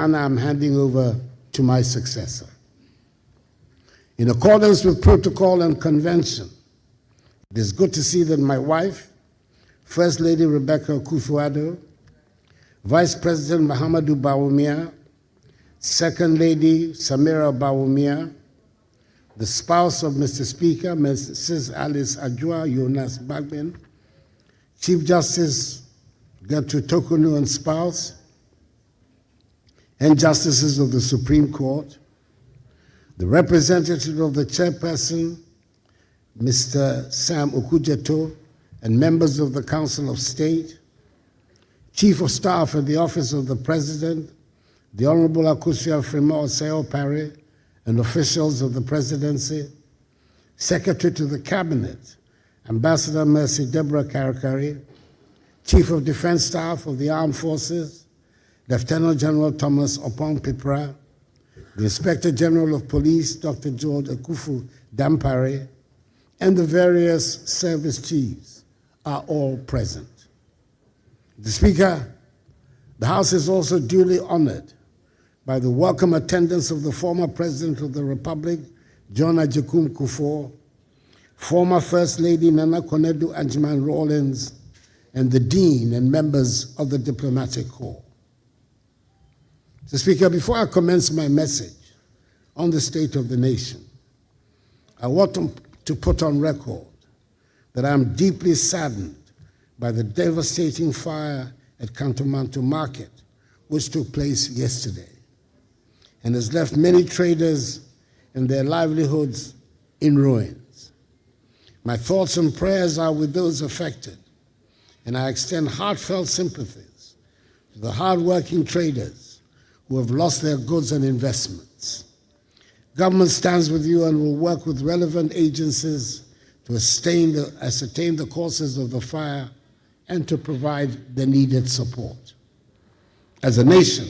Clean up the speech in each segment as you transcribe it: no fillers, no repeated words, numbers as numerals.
Ghana I'm handing over to my successor. In accordance with protocol and convention, it is good to see that my wife, First Lady Rebecca Akufo Addo, Vice President Mahamadou Bawumia, Second Lady Samira Bawumia, the spouse of Mr. Speaker, Mrs. Alice Ajua Jonas Bagbin, Chief Justice Gertrude Tokunu and spouse, and justices of the Supreme Court, the representative of the chairperson, Mr. Sam Okujeto, and members of the Council of State, Chief of Staff at the Office of the President, the Honorable Akosua Fremont Oseo Parry, and officials of the Presidency, Secretary to the Cabinet, Ambassador Mercy Deborah Karakari, Chief of Defense Staff of the Armed Forces, Lieutenant General Thomas Opong Pipra, the Inspector General of Police, Dr. George Akufo Dampare, and the various service chiefs are all present. The Speaker, the House is also duly honored by the welcome attendance of the former President of the Republic, John Agyekum Kufuor, former First Lady Nana Konadu Agyeman Rawlings, and the Dean and members of the Diplomatic Corps. Mr. Speaker, before I commence my message on the state of the nation, I want to put on record that I am deeply saddened by the devastating fire at Kantomanto Market, which took place yesterday, and has left many traders and their livelihoods in ruins. My thoughts and prayers are with those affected, and I extend heartfelt sympathies to the hard-working traders who have lost their goods and investments. Government stands with you and will work with relevant agencies to ascertain the causes of the fire and to provide the needed support. As a nation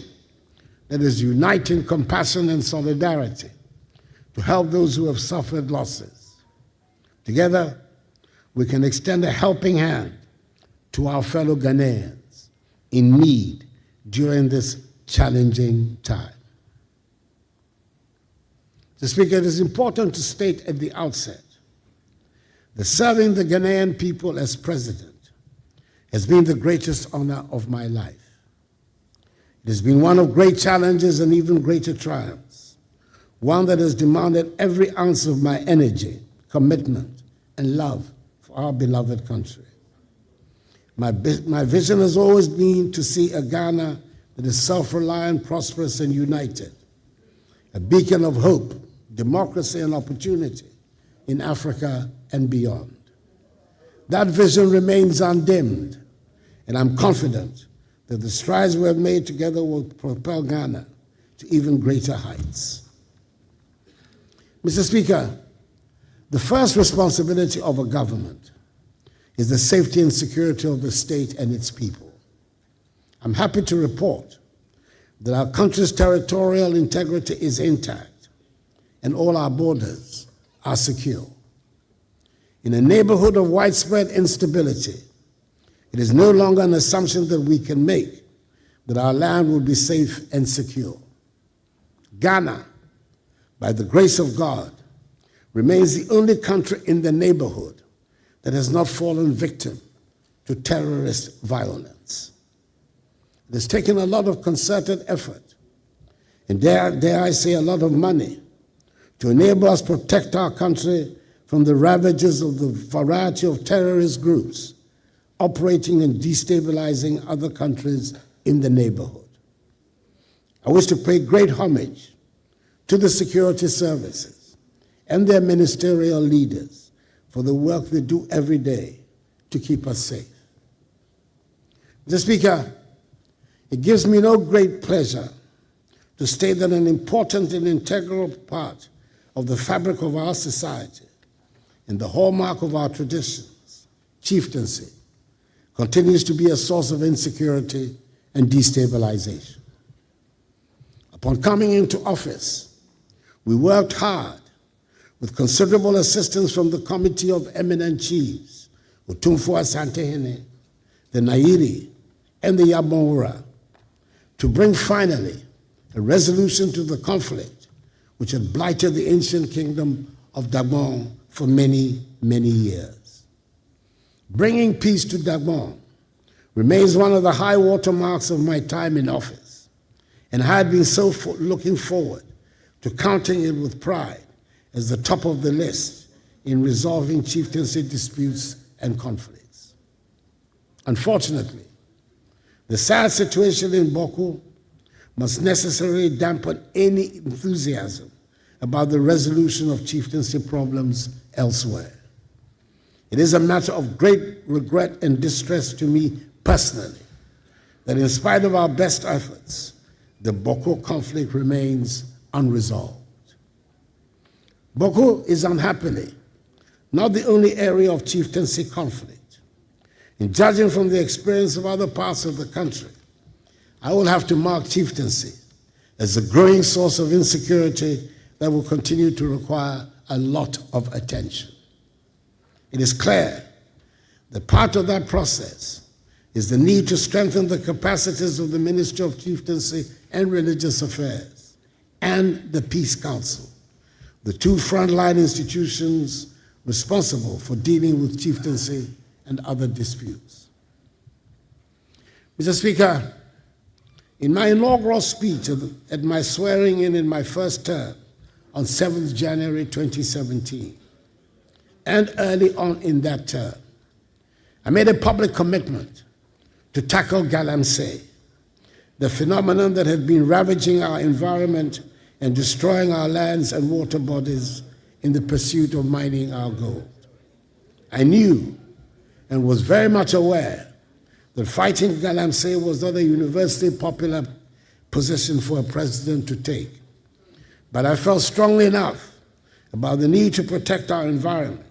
that is unite in compassion and solidarity to help those who have suffered losses, together we can extend a helping hand to our fellow Ghanaians in need during this challenging time. Mr. Speaker, it is important to state at the outset that serving the Ghanaian people as president has been the greatest honor of my life. It has been one of great challenges and even greater triumphs, one that has demanded every ounce of my energy, commitment, and love for our beloved country. My vision has always been to see a Ghana that is self-reliant, prosperous, and united, a beacon of hope, democracy, and opportunity in Africa and beyond. That vision remains undimmed, and I'm confident that the strides we have made together will propel Ghana to even greater heights. Mr. Speaker, the first responsibility of a government is the safety and security of the state and its people. I'm happy to report that our country's territorial integrity is intact and all our borders are secure. In a neighborhood of widespread instability, it is no longer an assumption that we can make that our land will be safe and secure. Ghana, by the grace of God, remains the only country in the neighborhood that has not fallen victim to terrorist violence. It has taken a lot of concerted effort, and dare I say a lot of money, to enable us to protect our country from the ravages of the variety of terrorist groups operating and destabilizing other countries in the neighborhood. I wish to pay great homage to the security services and their ministerial leaders for the work they do every day to keep us safe. Mr. Speaker, it gives me no great pleasure to state that an important and integral part of the fabric of our society and the hallmark of our traditions, chieftaincy, continues to be a source of insecurity and destabilization. Upon coming into office, we worked hard with considerable assistance from the Committee of Eminent Chiefs, Otumfuo Asantehene, the Nairi, and the Yabonwura, to bring finally a resolution to the conflict which had blighted the ancient kingdom of Gabon for many, many years. Bringing peace to Gabon remains one of the high watermarks of my time in office, and I had been so looking forward to counting it with pride as the top of the list in resolving chieftaincy disputes and conflicts. Unfortunately, the sad situation in Boko must necessarily dampen any enthusiasm about the resolution of chieftaincy problems elsewhere. It is a matter of great regret and distress to me personally that in spite of our best efforts, the Boko conflict remains unresolved. Boko is unhappily not the only area of chieftaincy conflict. In judging from the experience of other parts of the country, I will have to mark chieftaincy as a growing source of insecurity that will continue to require a lot of attention. It is clear that part of that process is the need to strengthen the capacities of the Ministry of Chieftaincy and Religious Affairs and the Peace Council, the two frontline institutions responsible for dealing with chieftaincy and other disputes. Mr. Speaker, in my inaugural speech at my swearing in my first term on 7th January 2017, and early on in that term, I made a public commitment to tackle galamsey, the phenomenon that had been ravaging our environment and destroying our lands and water bodies in the pursuit of mining our gold. I knew and was very much aware that fighting galamsey was not a universally popular position for a president to take, but I felt strongly enough about the need to protect our environment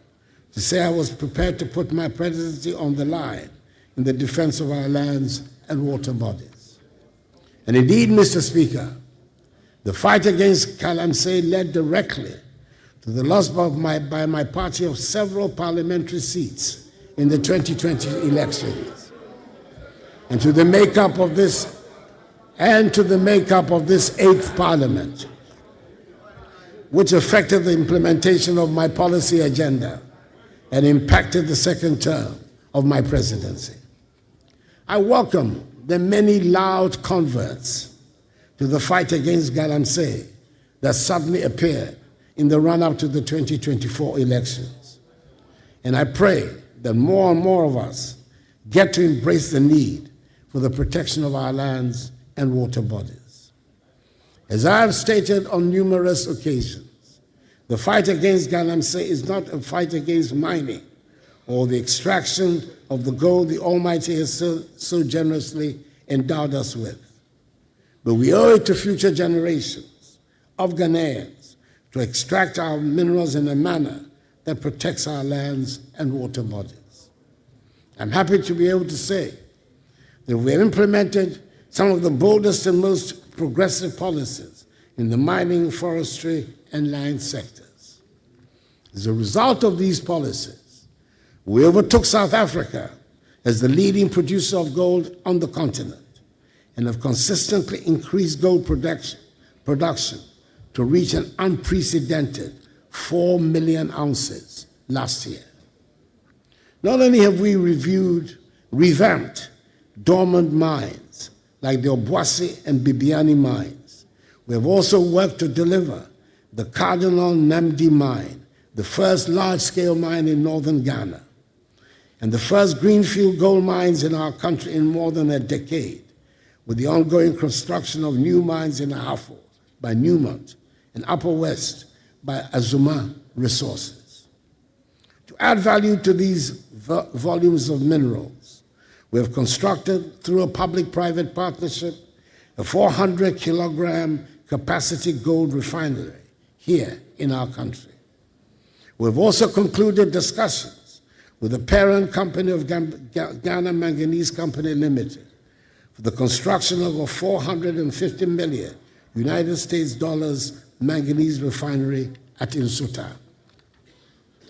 to say I was prepared to put my presidency on the line in the defense of our lands and water bodies. And indeed, Mr. Speaker, the fight against galamsey led directly to the loss by my party of several parliamentary seats in the 2020 elections, and to the makeup of this 8th Parliament, which affected the implementation of my policy agenda and impacted the second term of my presidency. I welcome the many loud converts to the fight against galamsey that suddenly appeared in the run-up to the 2024 elections. And I pray that more and more of us get to embrace the need for the protection of our lands and water bodies. As I have stated on numerous occasions, the fight against galamsey is not a fight against mining or the extraction of the gold the Almighty has so generously endowed us with. But we owe it to future generations of Ghanaians to extract our minerals in a manner that protects our lands and water bodies. I'm happy to be able to say that we have implemented some of the boldest and most progressive policies in the mining, forestry, and land sectors. As a result of these policies, we overtook South Africa as the leading producer of gold on the continent and have consistently increased gold production to reach an unprecedented 4 million ounces last year. Not only have we revamped dormant mines like the Obuasi and Bibiani mines, we have also worked to deliver the Cardinal Namdi mine, the first large-scale mine in northern Ghana, and the first greenfield gold mines in our country in more than a decade, with the ongoing construction of new mines in Ahafo by Newmont and Upper West by Azuma Resources. To add value to these volumes of minerals, we have constructed, through a public-private partnership, a 400-kilogram capacity gold refinery here in our country. We've also concluded discussions with the parent company of Ghana Manganese Company Limited for the construction of a $450 million United States dollars manganese refinery at Nsuta.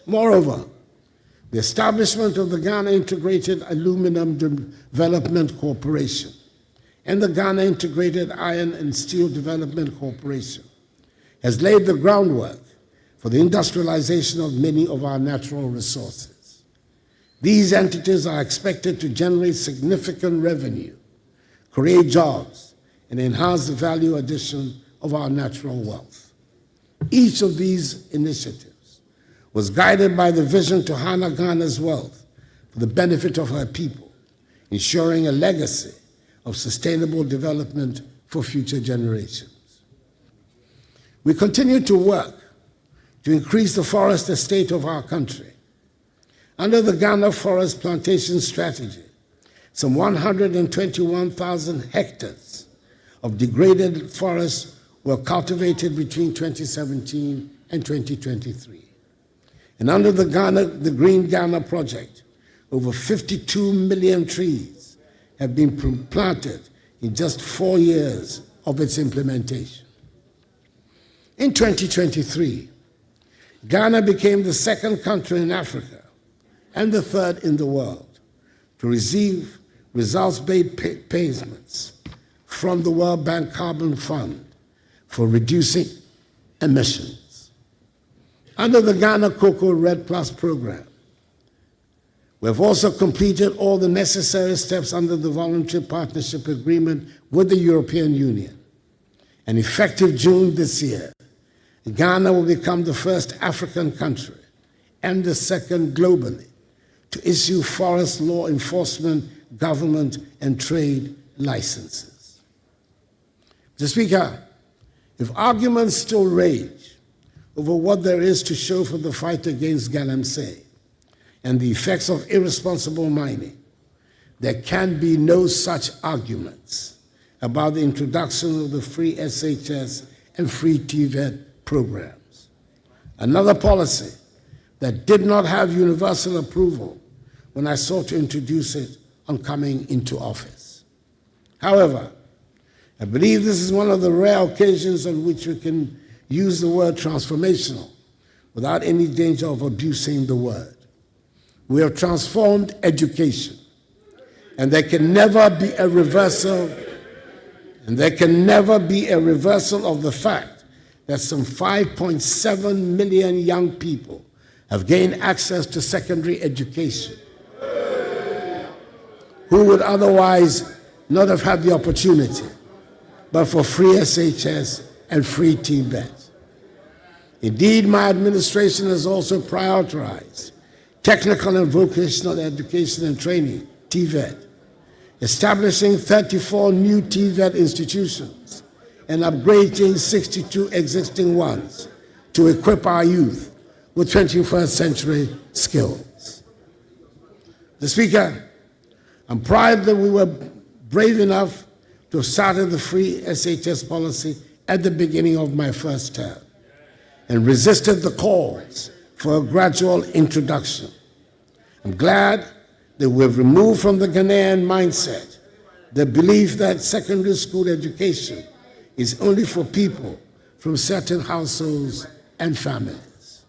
Moreover, the establishment of the Ghana Integrated Aluminum Development Corporation, and the Ghana Integrated Iron and Steel Development Corporation has laid the groundwork for the industrialization of many of our natural resources. These entities are expected to generate significant revenue, create jobs, and enhance the value addition of our natural wealth. Each of these initiatives was guided by the vision to harness Ghana's wealth for the benefit of her people, ensuring a legacy of sustainable development for future generations. We continue to work to increase the forest estate of our country. Under the Ghana Forest Plantation Strategy, some 121,000 hectares of degraded forests were cultivated between 2017 and 2023. And under the Green Ghana Project, over 52 million trees have been planted in just 4 years of its implementation. In 2023, Ghana became the second country in Africa and the third in the world to receive results-based payments from the World Bank Carbon Fund for reducing emissions. Under the Ghana Cocoa Red Plus program, we have also completed all the necessary steps under the Voluntary Partnership Agreement with the European Union. And effective June this year, Ghana will become the first African country and the second globally to issue forest law enforcement, government, and trade licenses. Mr. Speaker, if arguments still rage over what there is to show for the fight against galamsey and the effects of irresponsible mining, there can be no such arguments about the introduction of the free SHS and free TVET programs. Another policy that did not have universal approval when I sought to introduce it on coming into office. However, I believe this is one of the rare occasions on which we can use the word transformational without any danger of abusing the word. We have transformed education, and there can never be a reversal, of the fact that some 5.7 million young people have gained access to secondary education who would otherwise not have had the opportunity, but for free SHS and free TVET. Indeed, my administration has also prioritized technical and vocational education and training, TVET, establishing 34 new TVET institutions and upgrading 62 existing ones to equip our youth with 21st century skills. Mr. Speaker, I'm proud that we were brave enough to have started the free SHS policy at the beginning of my first term and resisted the calls for a gradual introduction. I'm glad that we've removed from the Ghanaian mindset the belief that secondary school education is only for people from certain households and families.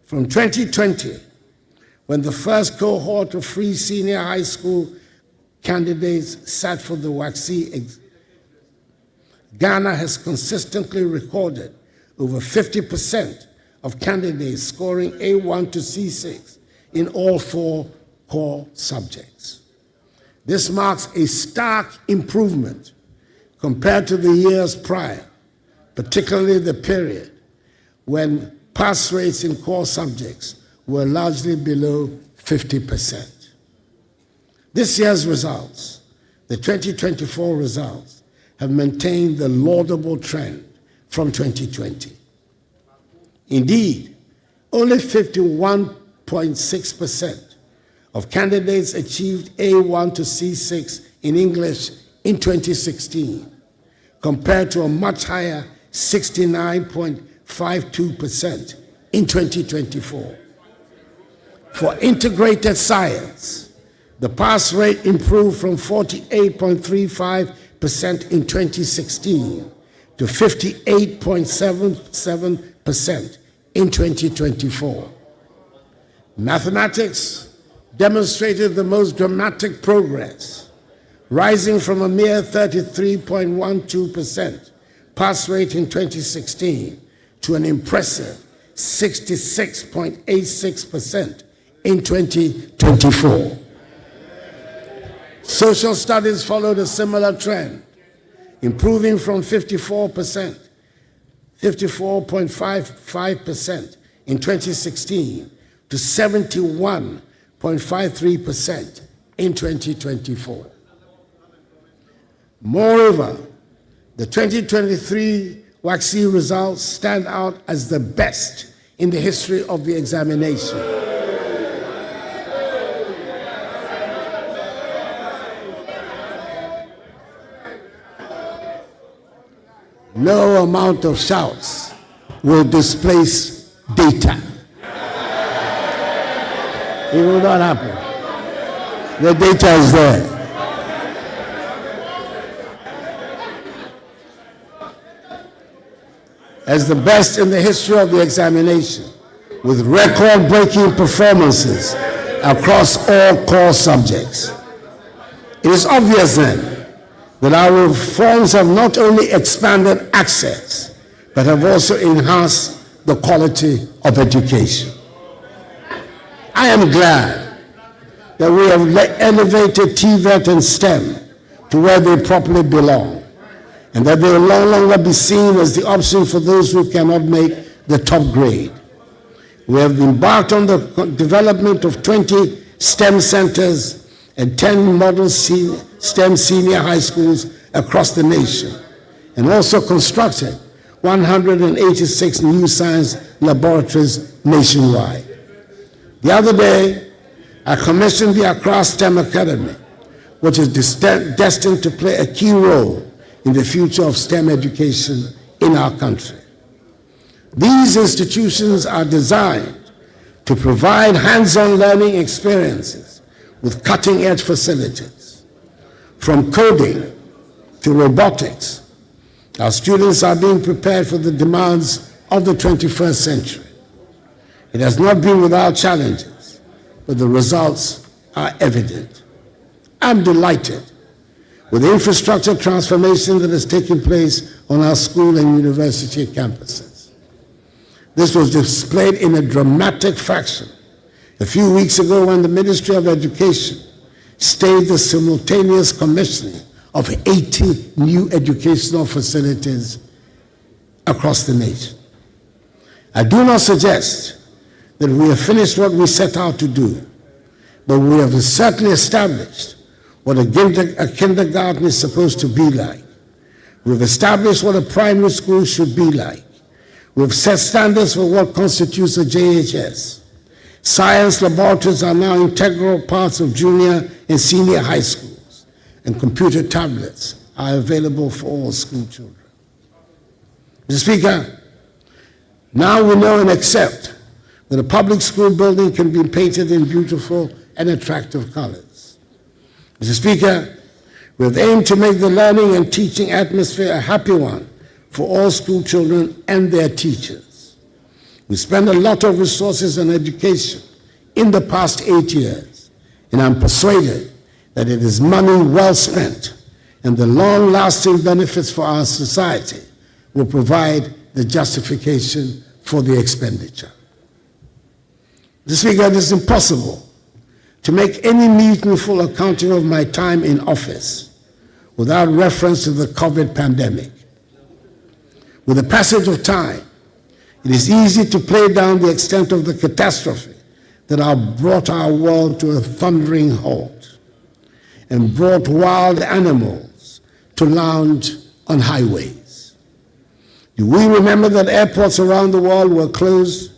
From 2020, when the first cohort of free senior high school candidates sat for the WACC, Ghana has consistently recorded over 50% of candidates scoring A1 to C6 in all 4 core subjects. This marks a stark improvement compared to the years prior, particularly the period when pass rates in core subjects were largely below 50%. This year's results, the 2024 results, have maintained the laudable trend from 2020. Indeed, only 51.6% of candidates achieved A1 to C6 in English in 2016, compared to a much higher 69.52% in 2024. For integrated science, the pass rate improved from 48.35% in 2016 to 58.77% in 2024. Mathematics demonstrated the most dramatic progress, rising from a mere 33.12% pass rate in 2016 to an impressive 66.86% in 2024. Social studies followed a similar trend, improving from 54.55% in 2016 to 71.53% in 2024. Moreover, the 2023 WACC results stand out as the best in the history of the examination. No amount of shouts will displace data. It will not happen. The data is there. As the best in the history of the examination, with record-breaking performances across all core subjects. It is obvious then that our reforms have not only expanded access, but have also enhanced the quality of education. I am glad that we have elevated TVET and STEM to where they properly belong, and that they will no longer be seen as the option for those who cannot make the top grade. We have embarked on the development of 20 STEM centers and 10 model STEM senior high schools across the nation, and also constructed 186 new science laboratories nationwide. The other day, I commissioned the Accra STEM Academy, which is destined to play a key role in the future of STEM education in our country. These institutions are designed to provide hands-on learning experiences with cutting-edge facilities. From coding to robotics, our students are being prepared for the demands of the 21st century. It has not been without challenges, but the results are evident. I'm delighted with the infrastructure transformation that has taken place on our school and university campuses. This was displayed in a dramatic fashion a few weeks ago when the Ministry of Education staged the simultaneous commissioning of 80 new educational facilities across the nation. I do not suggest that we have finished what we set out to do, but we have certainly established what a kindergarten is supposed to be like. We've established what a primary school should be like. We've set standards for what constitutes a JHS. Science laboratories are now integral parts of junior and senior high schools, and computer tablets are available for all school children. Mr. Speaker, now we know and accept that a public school building can be painted in beautiful and attractive colors. Mr. Speaker, we have aimed to make the learning and teaching atmosphere a happy one for all school children and their teachers. We spend a lot of resources on education in the past 8 years, and I'm persuaded that it is money well spent, and the long-lasting benefits for our society will provide the justification for the expenditure. Mr. Speaker, it is impossible to make any meaningful accounting of my time in office without reference to the COVID pandemic. With the passage of time, it is easy to play down the extent of the catastrophe that brought our world to a thundering halt and brought wild animals to lounge on highways. Do we remember that airports around the world were closed,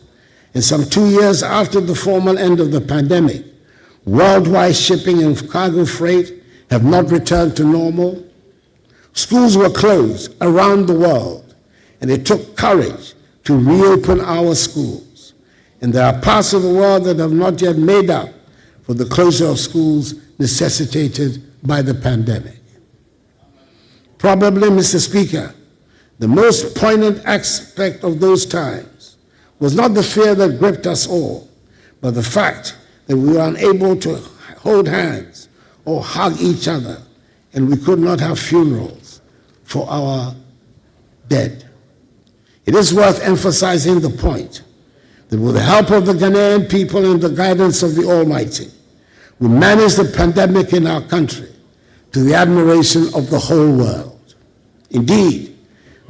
and some 2 years after the formal end of the pandemic, worldwide shipping and cargo freight have not returned to normal? Schools were closed around the world, and it took courage to reopen our schools. And there are parts of the world that have not yet made up for the closure of schools necessitated by the pandemic. Probably, Mr. Speaker, the most poignant aspect of those times was not the fear that gripped us all, but the fact that we were unable to hold hands or hug each other and we could not have funerals for our dead. It is worth emphasizing the point that with the help of the Ghanaian people and the guidance of the Almighty, we managed the pandemic in our country to the admiration of the whole world. Indeed,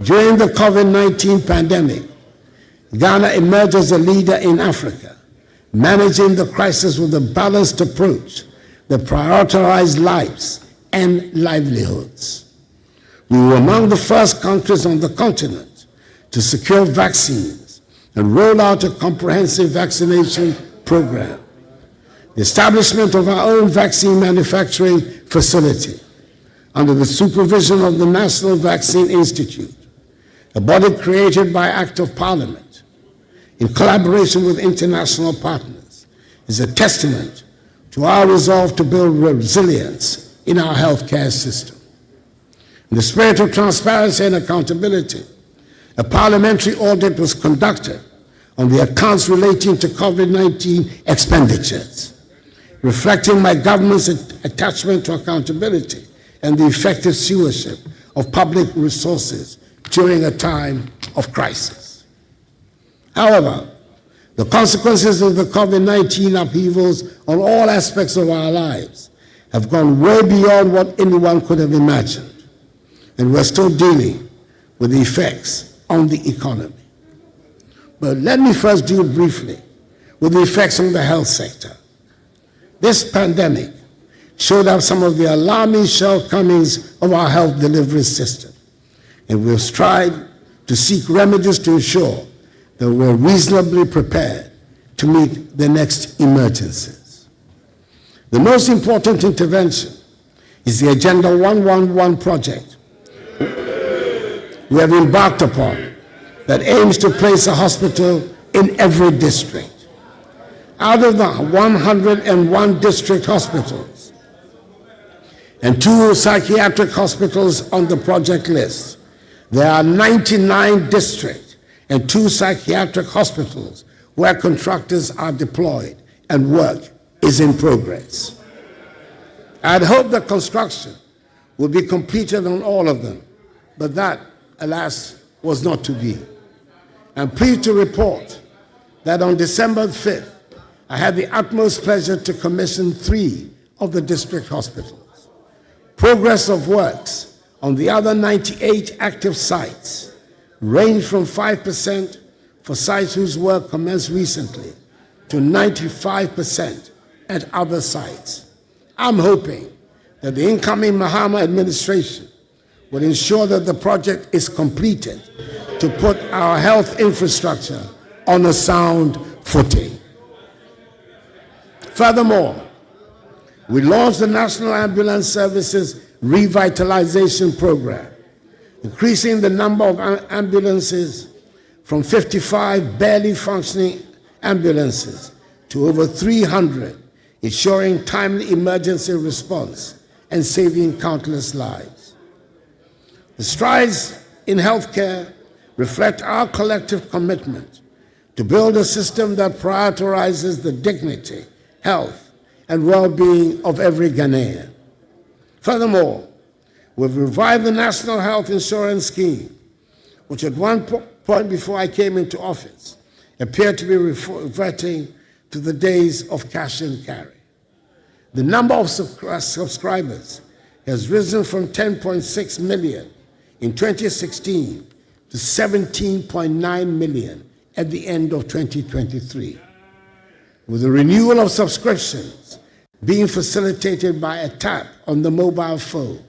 during the COVID-19 pandemic, Ghana emerged as a leader in Africa, managing the crisis with a balanced approach that prioritized lives and livelihoods. We were among the first countries on the continent to secure vaccines and roll out a comprehensive vaccination program. The establishment of our own vaccine manufacturing facility under the supervision of the National Vaccine Institute, a body created by Act of Parliament in collaboration with international partners, is a testament to our resolve to build resilience in our healthcare system. In the spirit of transparency and accountability, a parliamentary audit was conducted on the accounts relating to COVID-19 expenditures, reflecting my government's attachment to accountability and the effective stewardship of public resources during a time of crisis. However, the consequences of the COVID-19 upheavals on all aspects of our lives have gone way beyond what anyone could have imagined, and we're still dealing with the effects on the economy. But let me first deal briefly with the effects on the health sector. This pandemic showed up some of the alarming shortcomings of our health delivery system, and we've strived to seek remedies to ensure that we're reasonably prepared to meet the next emergencies. The most important intervention is the Agenda 111 project we have embarked upon that aims to place a hospital in every district. Out of the 101 district hospitals and 2 psychiatric hospitals on the project list, there are 99 district and 2 psychiatric hospitals where contractors are deployed and work is in progress. I'd hoped that construction would be completed on all of them, but that, alas, was not to be. I'm pleased to report that on December 5th, I had the utmost pleasure to commission 3 of the district hospitals. Progress of works on the other 98 active sites range from 5% for sites whose work commenced recently to 95% at other sites. I'm hoping that the incoming Mahama administration will ensure that the project is completed to put our health infrastructure on a sound footing. Furthermore, we launched the National Ambulance Services Revitalization Program, increasing the number of ambulances from 55 barely functioning ambulances to over 300, ensuring timely emergency response and saving countless lives. The strides in healthcare reflect our collective commitment to build a system that prioritizes the dignity, health, and well-being of every Ghanaian. Furthermore, we've revived the National Health Insurance Scheme, which at one point before I came into office appeared to be reverting to the days of cash and carry. The number of subscribers has risen from 10.6 million in 2016 to 17.9 million at the end of 2023. With the renewal of subscriptions being facilitated by a tap on the mobile phone,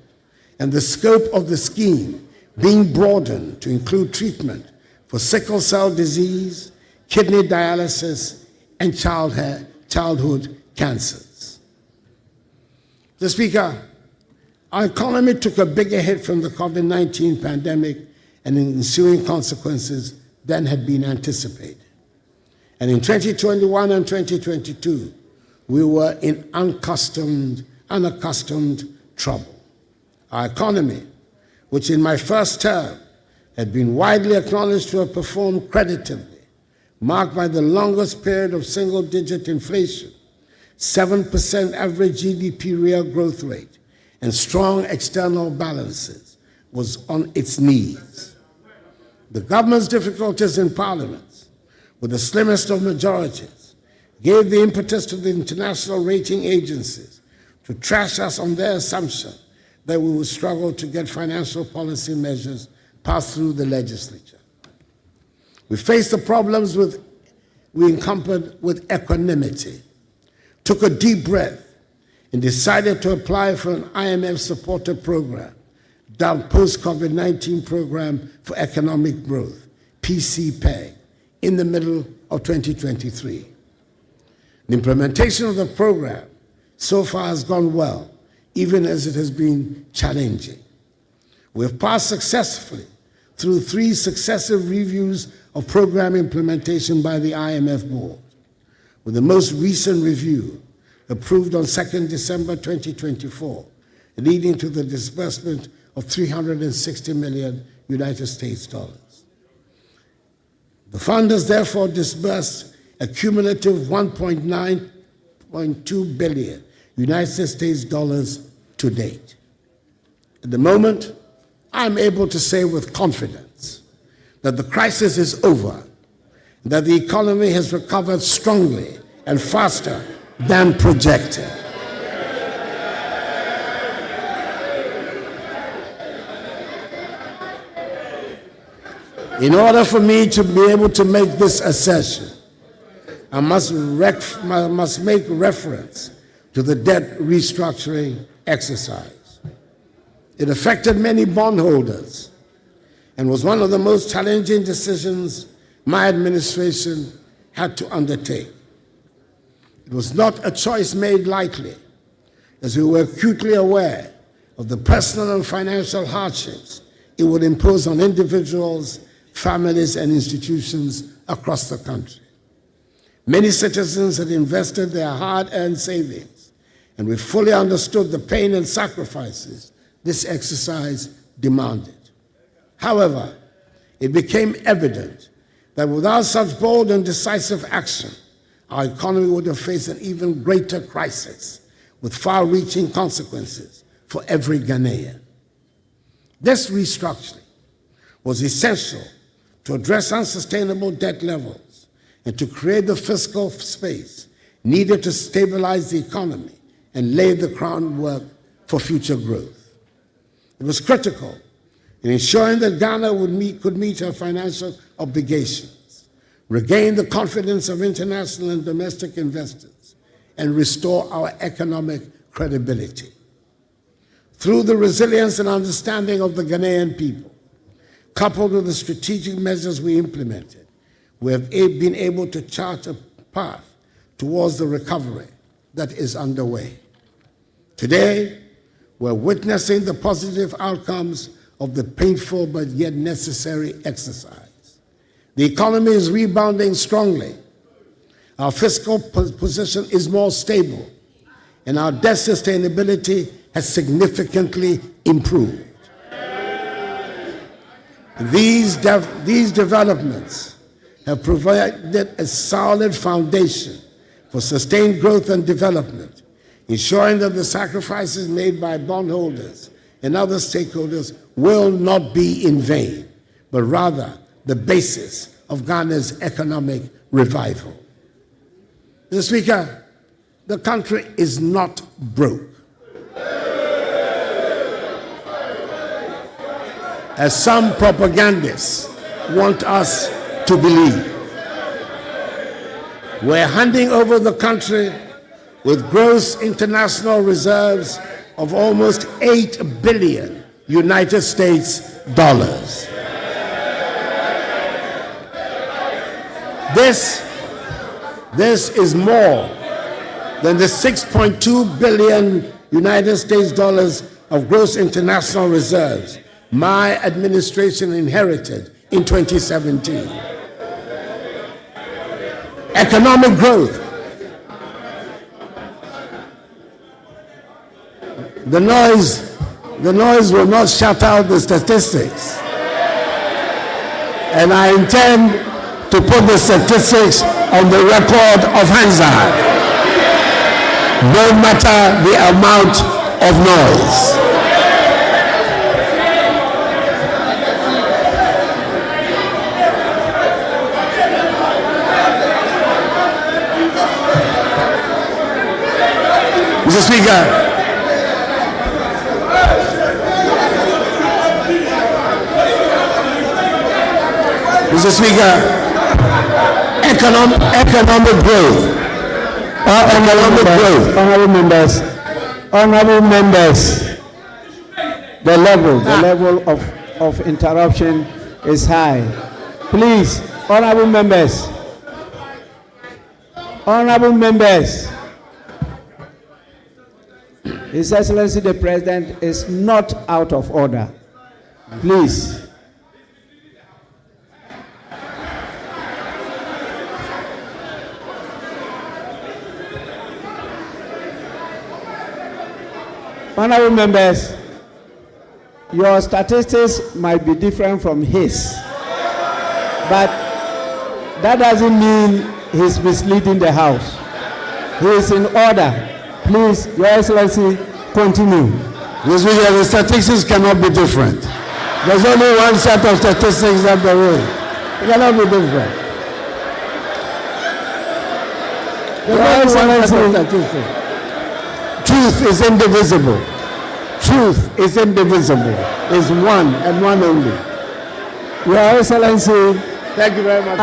and the scope of the scheme being broadened to include treatment for sickle cell disease, kidney dialysis, and childhood cancers. Mr. Speaker, our economy took a bigger hit from the COVID-19 pandemic and ensuing consequences than had been anticipated. And in 2021 and 2022, we were in unaccustomed trouble. Our economy, which in my first term had been widely acknowledged to have performed creditably, marked by the longest period of single-digit inflation, 7% average GDP real growth rate, and strong external balances was on its knees. The government's difficulties in Parliament, with the slimmest of majorities, gave the impetus to the international rating agencies to trash us on their assumption that we would struggle to get financial policy measures passed through the legislature. We faced the problems we encountered with equanimity, took a deep breath, and decided to apply for an IMF-supported program, dubbed Post-COVID-19 Program for Economic Growth, PCPEG, in the middle of 2023. The implementation of the program so far has gone well, even as it has been challenging. We have passed successfully through 3 successive reviews of program implementation by the IMF board, with the most recent review approved on 2nd December 2024, leading to the disbursement of $360 million United States dollars. The fund has therefore disbursed a cumulative $1.9 billion United States dollars to date. At the moment, I'm able to say with confidence that the crisis is over, that the economy has recovered strongly and faster than projected. In order for me to be able to make this assertion, I must make reference to the debt restructuring exercise. It affected many bondholders and was one of the most challenging decisions my administration had to undertake. It was not a choice made lightly, as we were acutely aware of the personal and financial hardships it would impose on individuals, families, and institutions across the country. Many citizens had invested their hard-earned savings, and we fully understood the pain and sacrifices this exercise demanded. However, it became evident that without such bold and decisive action, our economy would have faced an even greater crisis with far-reaching consequences for every Ghanaian. This restructuring was essential to address unsustainable debt levels and to create the fiscal space needed to stabilize the economy and lay the groundwork for future growth. It was critical in ensuring that Ghana could meet her financial obligations, regain the confidence of international and domestic investors, and restore our economic credibility. Through the resilience and understanding of the Ghanaian people, coupled with the strategic measures we implemented, we have been able to chart a path towards the recovery that is underway. Today, we're witnessing the positive outcomes of the painful but yet necessary exercise. The economy is rebounding strongly. Our fiscal position is more stable, and our debt sustainability has significantly improved. These developments have provided a solid foundation for sustained growth and development, ensuring that the sacrifices made by bondholders and other stakeholders will not be in vain, but rather the basis of Ghana's economic revival. Mr. Speaker, the country is not broke, as some propagandists want us to believe. We're handing over the country with gross international reserves of almost 8 billion United States dollars. This is more than the 6.2 billion United States dollars of gross international reserves my administration inherited in 2017. Economic growth. The noise will not shut out the statistics. And I intend to put the statistics on the record of Hansard, no matter the amount of noise. Mr. Speaker, Mr. Speaker, economic growth. Honorable members, the level of interruption is high. Please, honorable members, His Excellency the President is not out of order. Please. Honorable members, your statistics might be different from his, but that doesn't mean he's misleading the House. He is in order. Please, Your Excellency, continue. The statistics cannot be different. There's only one set of statistics that there is. It cannot be different. There's only one set of statistics. Truth is indivisible. Truth is indivisible. Is one and one only. Your Excellency, thank you very much.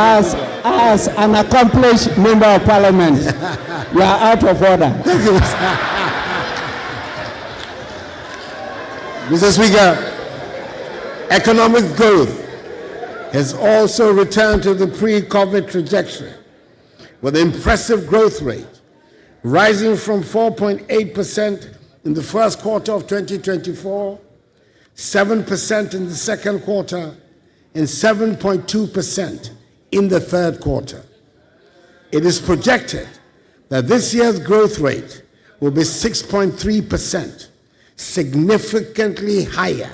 As an accomplished member of Parliament, you are out of order. Thank you, Mr. Speaker. Economic growth has also returned to the pre-COVID trajectory, with an impressive growth rate rising from 4.8% in the first quarter of 2024, 7% in the second quarter, and 7.2% in the third quarter. It is projected that this year's growth rate will be 6.3%, significantly higher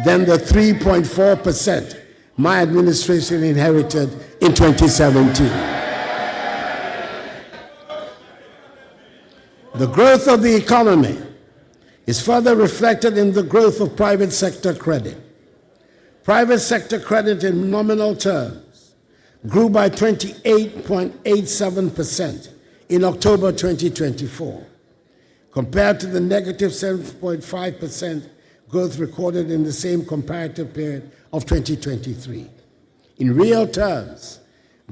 than the 3.4% my administration inherited in 2017. The growth of the economy is further reflected in the growth of private sector credit. Private sector credit in nominal terms grew by 28.87% in October 2024, compared to the negative 7.5% growth recorded in the same comparative period of 2023. In real terms,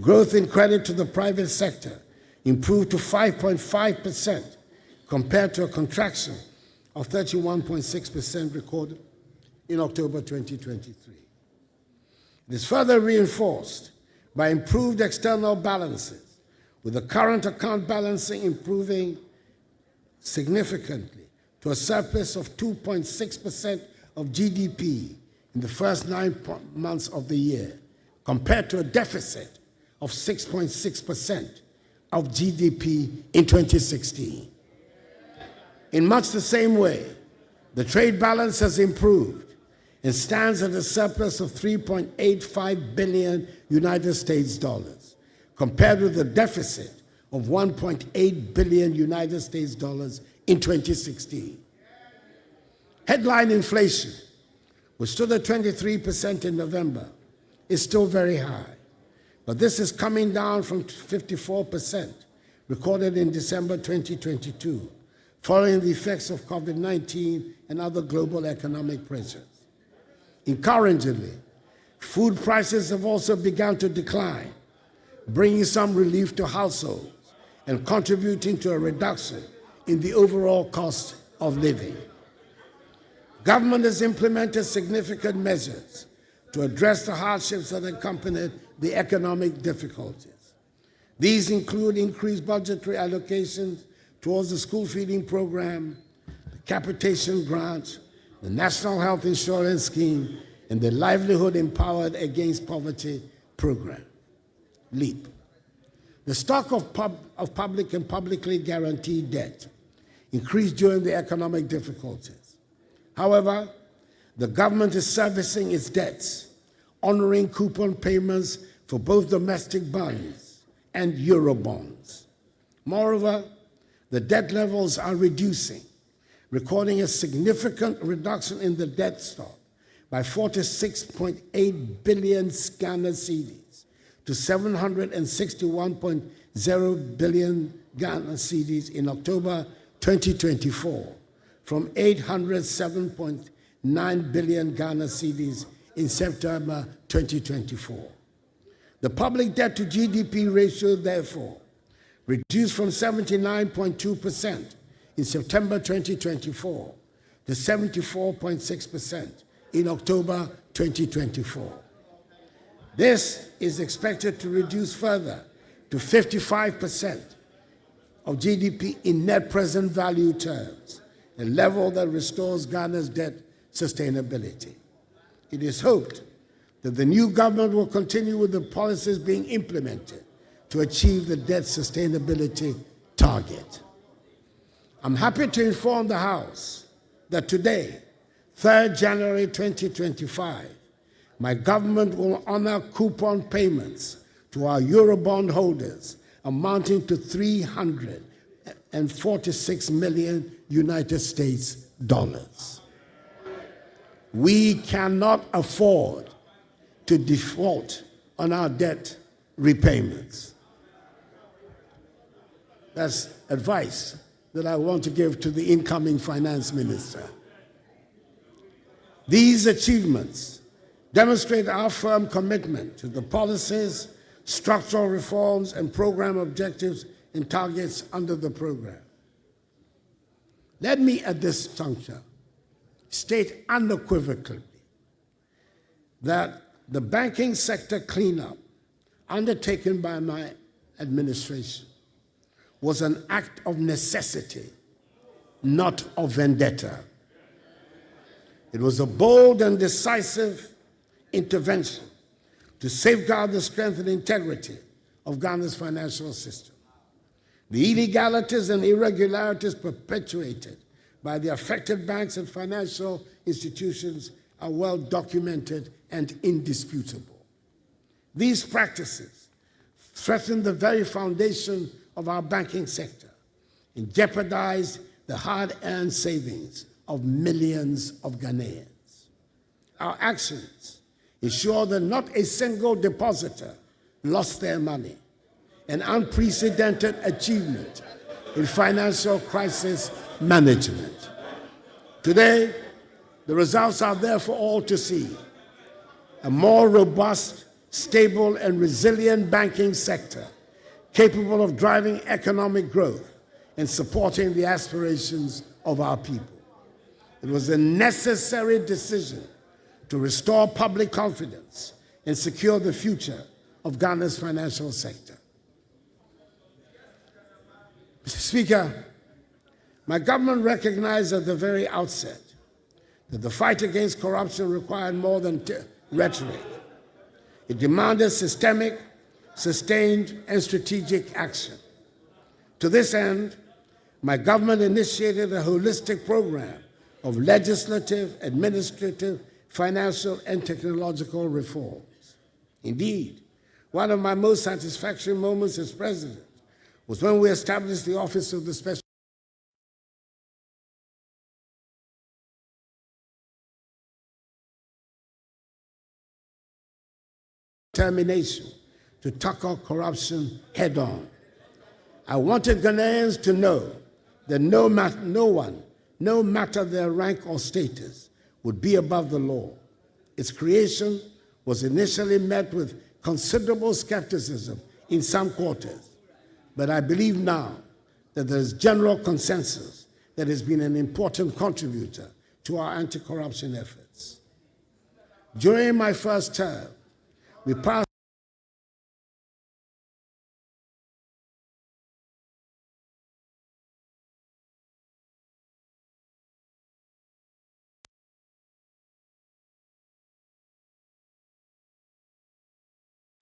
growth in credit to the private sector improved to 5.5% compared to a contraction of 31.6% recorded in October 2023. It is further reinforced by improved external balances, with the current account balancing improving significantly to a surplus of 2.6% of GDP in the first 9 months of the year, compared to a deficit of 6.6% of GDP in 2016. In much the same way, the trade balance has improved and stands at a surplus of 3.85 billion United States dollars, compared with a deficit of 1.8 billion United States dollars in 2016. Headline inflation, which stood at 23% in November, is still very high, but this is coming down from 54% recorded in December 2022, following the effects of COVID-19 and other global economic pressures. Encouragingly, food prices have also begun to decline, bringing some relief to households and contributing to a reduction in the overall cost of living. Government has implemented significant measures to address the hardships that accompanied the economic difficulties. These include increased budgetary allocations towards the school feeding program, the capitation grant, the National Health Insurance Scheme, and the Livelihood Empowered Against Poverty program, LEAP. The stock of public and publicly guaranteed debt increased during the economic difficulties. However, the government is servicing its debts, honoring coupon payments for both domestic bonds and Euro bonds. Moreover, the debt levels are reducing, recording a significant reduction in the debt stock by 46.8 billion Ghana cedis to 761.0 billion Ghana cedis in October 2024, from 807.9 billion Ghana cedis in September 2024. The public debt to GDP ratio, therefore, reduced from 79.2% in September 2024 to 74.6% in October 2024. This is expected to reduce further to 55% of GDP in net present value terms, a level that restores Ghana's debt sustainability. It is hoped that the new government will continue with the policies being implemented to achieve the debt sustainability target. I'm happy to inform the House that today, 3rd January 2025, my government will honor coupon payments to our Eurobond holders amounting to $346 million United States dollars. We cannot afford to default on our debt repayments. That's advice that I want to give to the incoming finance minister. These achievements demonstrate our firm commitment to the policies, structural reforms, and program objectives and targets under the program. Let me at this juncture state unequivocally that the banking sector cleanup undertaken by my administration was an act of necessity, not of vendetta. It was a bold and decisive intervention to safeguard the strength and integrity of Ghana's financial system. The illegalities and irregularities perpetuated by the affected banks and financial institutions are well documented and indisputable. These practices threaten the very foundation of our banking sector and jeopardize the hard-earned savings of millions of Ghanaians. Our actions ensure that not a single depositor lost their money, an unprecedented achievement in financial crisis management. Today, the results are there for all to see. A more robust, stable, and resilient banking sector capable of driving economic growth and supporting the aspirations of our people. It was a necessary decision to restore public confidence and secure the future of Ghana's financial sector. Mr. Speaker, my government recognized at the very outset that the fight against corruption required more than rhetoric. It demanded systemic, sustained, and strategic action. To this end, my government initiated a holistic program of legislative, administrative, financial, and technological reforms. Indeed, one of my most satisfactory moments as president was when we established the Office of the Special Determination to tackle corruption head on. I wanted Ghanaians to know that no one, no matter their rank or status, would be above the law. Its creation was initially met with considerable skepticism in some quarters, but I believe now that there is general consensus that has been an important contributor to our anti-corruption efforts. During my first term, we passed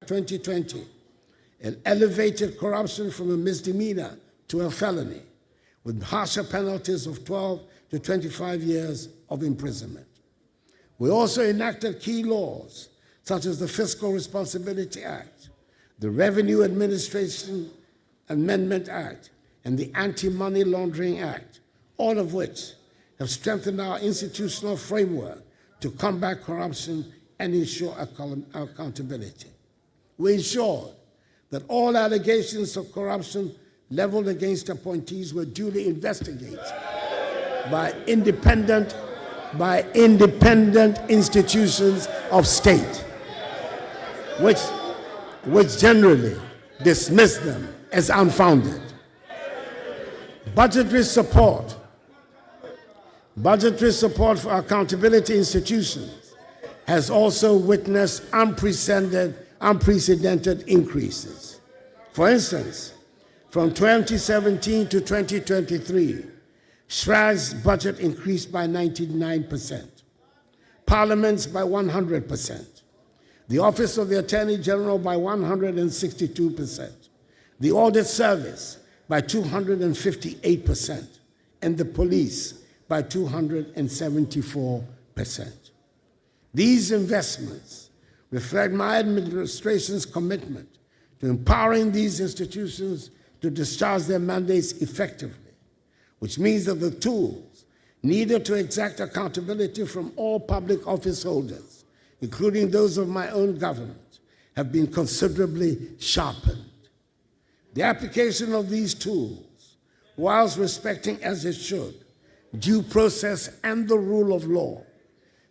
(2020) and elevated corruption from a misdemeanor to a felony, with harsher penalties of 12 to 25 years of imprisonment. We also enacted key laws such as the Fiscal Responsibility Act, the Revenue Administration Amendment Act, and the Anti-Money Laundering Act, all of which have strengthened our institutional framework to combat corruption and ensure accountability. We ensured that all allegations of corruption leveled against appointees were duly investigated by independent institutions of state, which generally dismiss them as unfounded. Budgetary support for accountability institutions has also witnessed unprecedented increases. For instance, from 2017 to 2023, SRA's budget increased by 99%, Parliament's by 100%, the Office of the Attorney General by 162%, the Audit Service by 258%, and the police by 274%. These investments reflect my administration's commitment to empowering these institutions to discharge their mandates effectively, which means that the tools needed to exact accountability from all public office holders, including those of my own government, have been considerably sharpened. The application of these tools, whilst respecting as it should due process and the rule of law,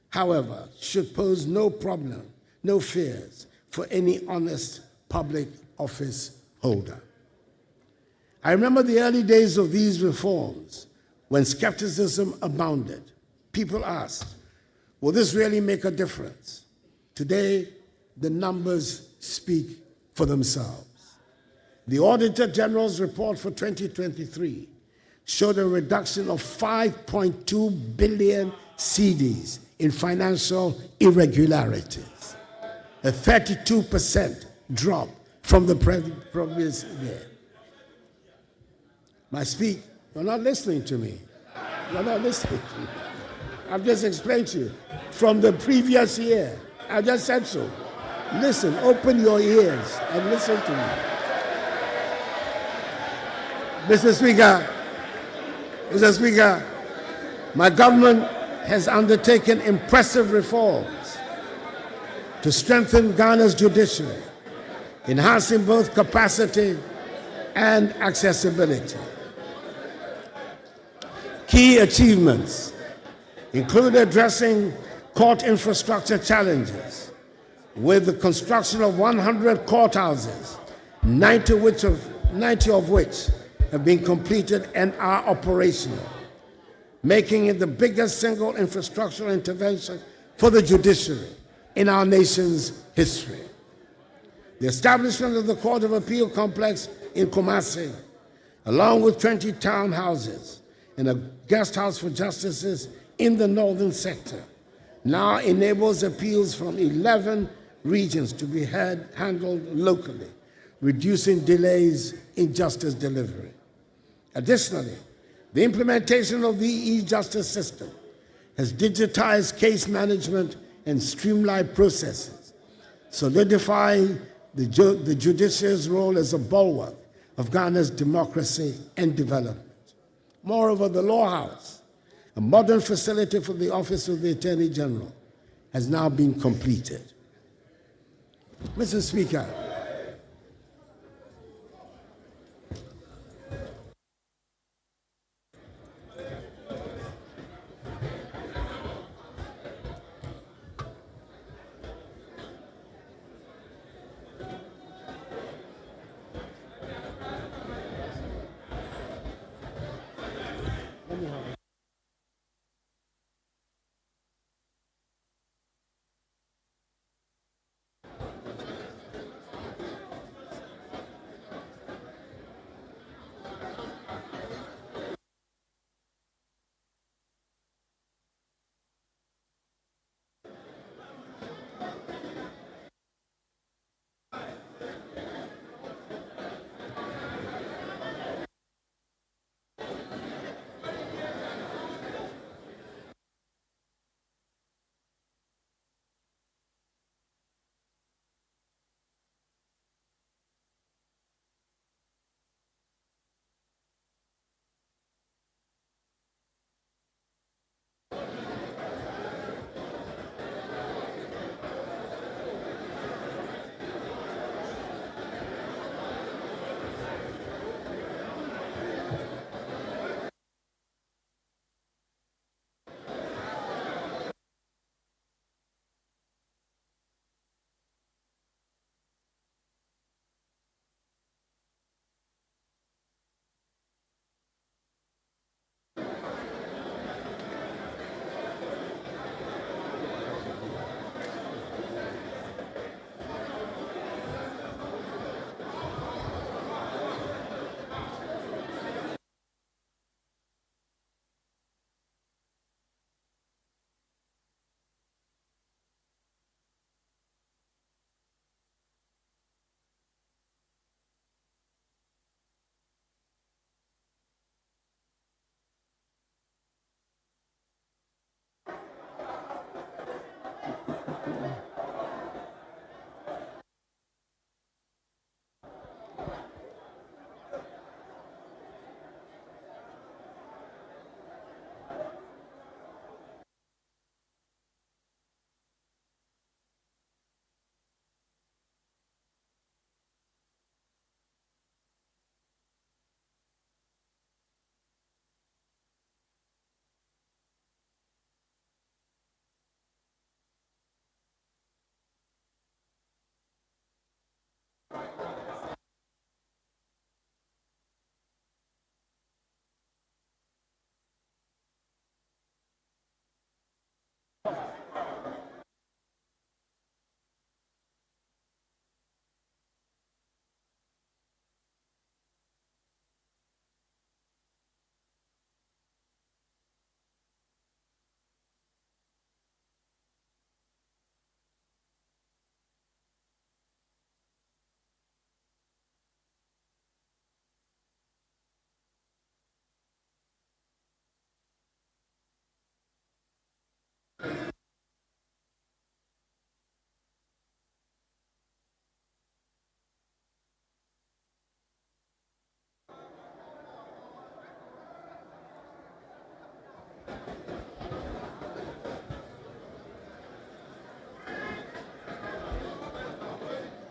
however, should pose no problem, no fears for any honest public office holder. I remember the early days of these reforms when skepticism abounded. People asked, will this really make a difference? Today, the numbers speak for themselves. The Auditor General's report for 2023 showed a reduction of 5.2 billion cedis in financial irregularities, a 32% drop from the previous year. You're not listening to me. You're not listening to me. I've just explained to you. From the previous year, I just said so. Listen, open your ears and listen to me. Mr. Speaker, my government has undertaken impressive reforms to strengthen Ghana's judiciary, enhancing both capacity and accessibility. Key achievements include addressing court infrastructure challenges with the construction of 100 courthouses, 90 of which have been completed and are operational, making it the biggest single infrastructural intervention for the judiciary in our nation's history. The establishment of the Court of Appeal complex in Kumasi, along with 20 townhouses and a guest house for justices in the northern sector, now enables appeals from 11 regions to be handled locally, reducing delays in justice delivery. Additionally, the implementation of the e-justice system has digitized case management and streamlined processes, solidifying the judiciary's role as a bulwark of Ghana's democracy and development. Moreover, the Law House, a modern facility for the Office of the Attorney General, has now been completed. Mr. Speaker,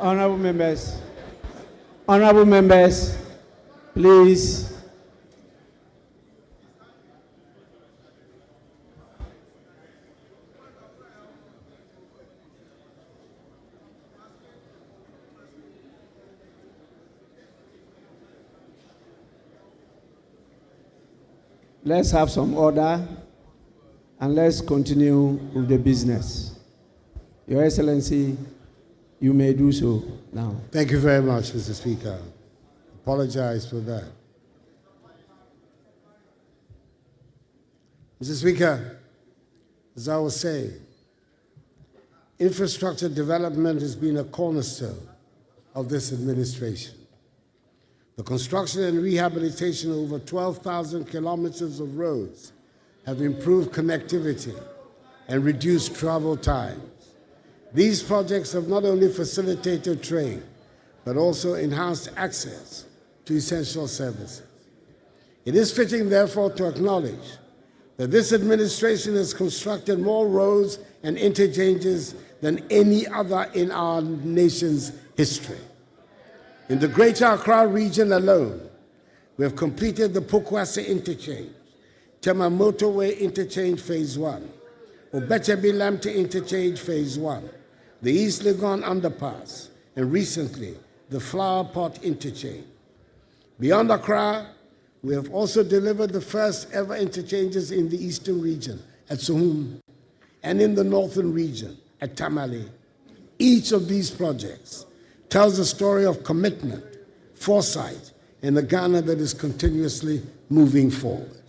Honorable members, please. Let's have some order and let's continue with the business. Your Excellency, you may do so now. Thank you very much, Mr. Speaker. Apologize for that. Mr. Speaker, as I was saying, infrastructure development has been a cornerstone of this administration. The construction and rehabilitation of over 12,000 kilometers of roads have improved connectivity and reduced travel times. These projects have not only facilitated trade, but also enhanced access to essential services. It is fitting, therefore, to acknowledge that this administration has constructed more roads and interchanges than any other in our nation's history. In the Greater Accra region alone, we have completed the Pokwase Interchange, Tema Motorway Interchange Phase 1, Obechebi Lamte Interchange Phase 1, the East Legon Underpass, and recently, the Flower Pot Interchange. Beyond Accra, we have also delivered the first ever interchanges in the Eastern region at Sohum and in the Northern region at Tamale. Each of these projects tells a story of commitment, foresight, and a Ghana that is continuously moving forward.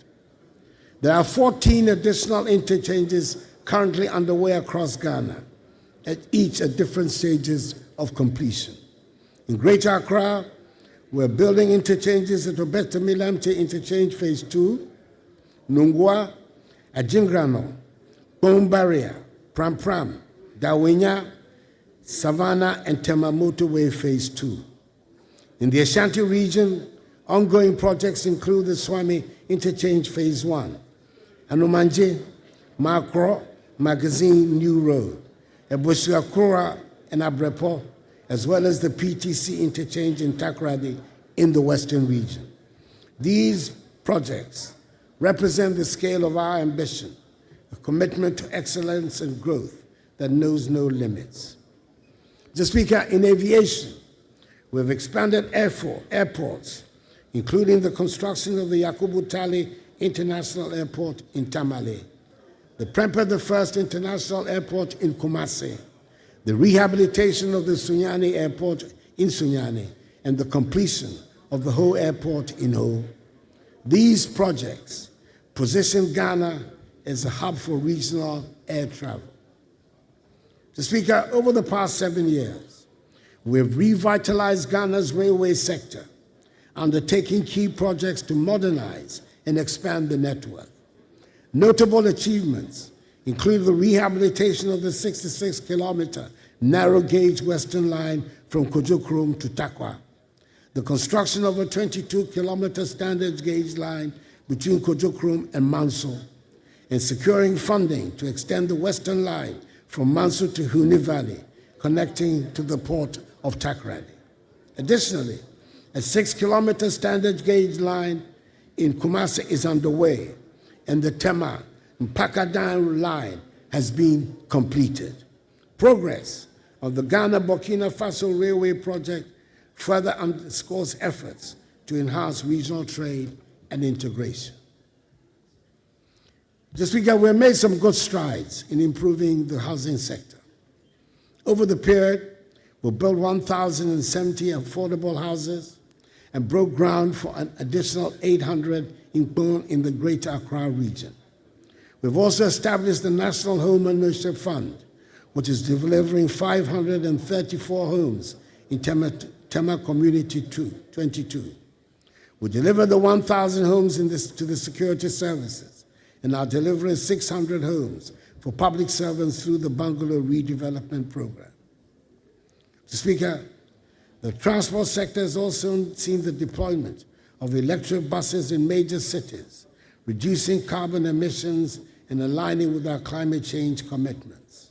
There are 14 additional interchanges currently underway across Ghana, each at different stages of completion. In Greater Accra, we're building interchanges at Obetemi Lamte Interchange Phase 2, Nungwa, Ajingrano, Bombaria, Pram Pram, Dawenya, Savannah, and Tema Motorway Phase 2. In the Ashanti region, ongoing projects include the Swami Interchange Phase 1, Anumanje, Makro, Magazine New Road, Ebusiakura and Abrepo, as well as the PTC Interchange in Takoradi in the Western region. These projects represent the scale of our ambition, a commitment to excellence and growth that knows no limits. Mr. Speaker, in aviation, we have expanded airports, including the construction of the Yakubu Tali International Airport in Tamale, the Prempeh I International Airport in Kumasi, the rehabilitation of the Sunyani Airport in Sunyani, and the completion of the Ho Airport in Ho. These projects position Ghana as a hub for regional air travel. Mr. Speaker, over the past 7 years, we have revitalized Ghana's railway sector, undertaking key projects to modernize and expand the network. Notable achievements include the rehabilitation of the 66-kilometer narrow-gauge Western Line from Kojokrom to Takwa, the construction of a 22-kilometer standard-gauge line between Kojokrom and Manso, and securing funding to extend the Western Line from Manso to Huni Valley, connecting to the port of Takoradi. Additionally, a 6-kilometer standard-gauge line in Kumasi is underway, and the Tema Mpakadan line has been completed. Progress of the Ghana-Burkina Faso Railway Project further underscores efforts to enhance regional trade and integration. Mr. Speaker, we have made some good strides in improving the housing sector. Over the period, we built 1,070 affordable houses and broke ground for an additional 800 in the Greater Accra region. We've also established the National Home Ownership Fund, which is delivering 534 homes in Tema Community 22. We delivered the 1,000 homes to the security services and are delivering 600 homes for public servants through the Bungalow Redevelopment Program. Mr. Speaker, the transport sector has also seen the deployment of electric buses in major cities, reducing carbon emissions and aligning with our climate change commitments.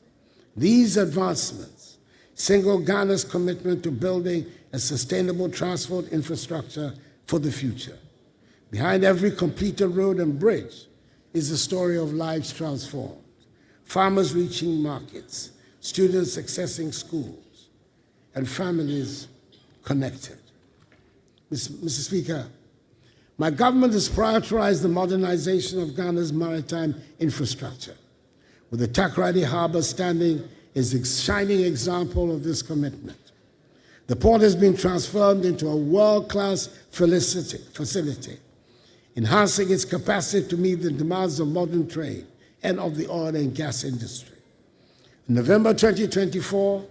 These advancements signal Ghana's commitment to building a sustainable transport infrastructure for the future. Behind every completed road and bridge is the story of lives transformed, farmers reaching markets, students accessing schools, and families connected. Mr. Speaker, my government has prioritized the modernization of Ghana's maritime infrastructure, with the Takoradi Harbor standing as a shining example of this commitment. The port has been transformed into a world-class facility, enhancing its capacity to meet the demands of modern trade and of the oil and gas industry. In November 2024,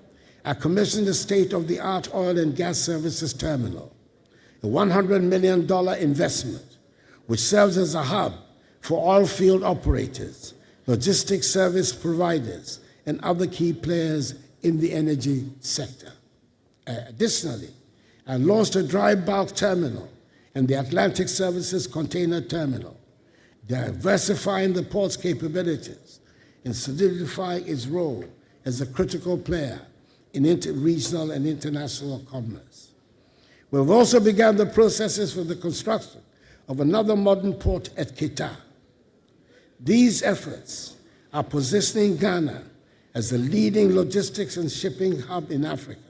I commissioned the state-of-the-art oil and gas services terminal, a $100 million investment, which serves as a hub for oil field operators, logistics service providers, and other key players in the energy sector. Additionally, I launched a dry bulk terminal and the Atlantic Services Container Terminal, diversifying the port's capabilities and solidifying its role as a critical player in regional and international commerce. We've also begun the processes for the construction of another modern port at Kita. These efforts are positioning Ghana as a leading logistics and shipping hub in Africa,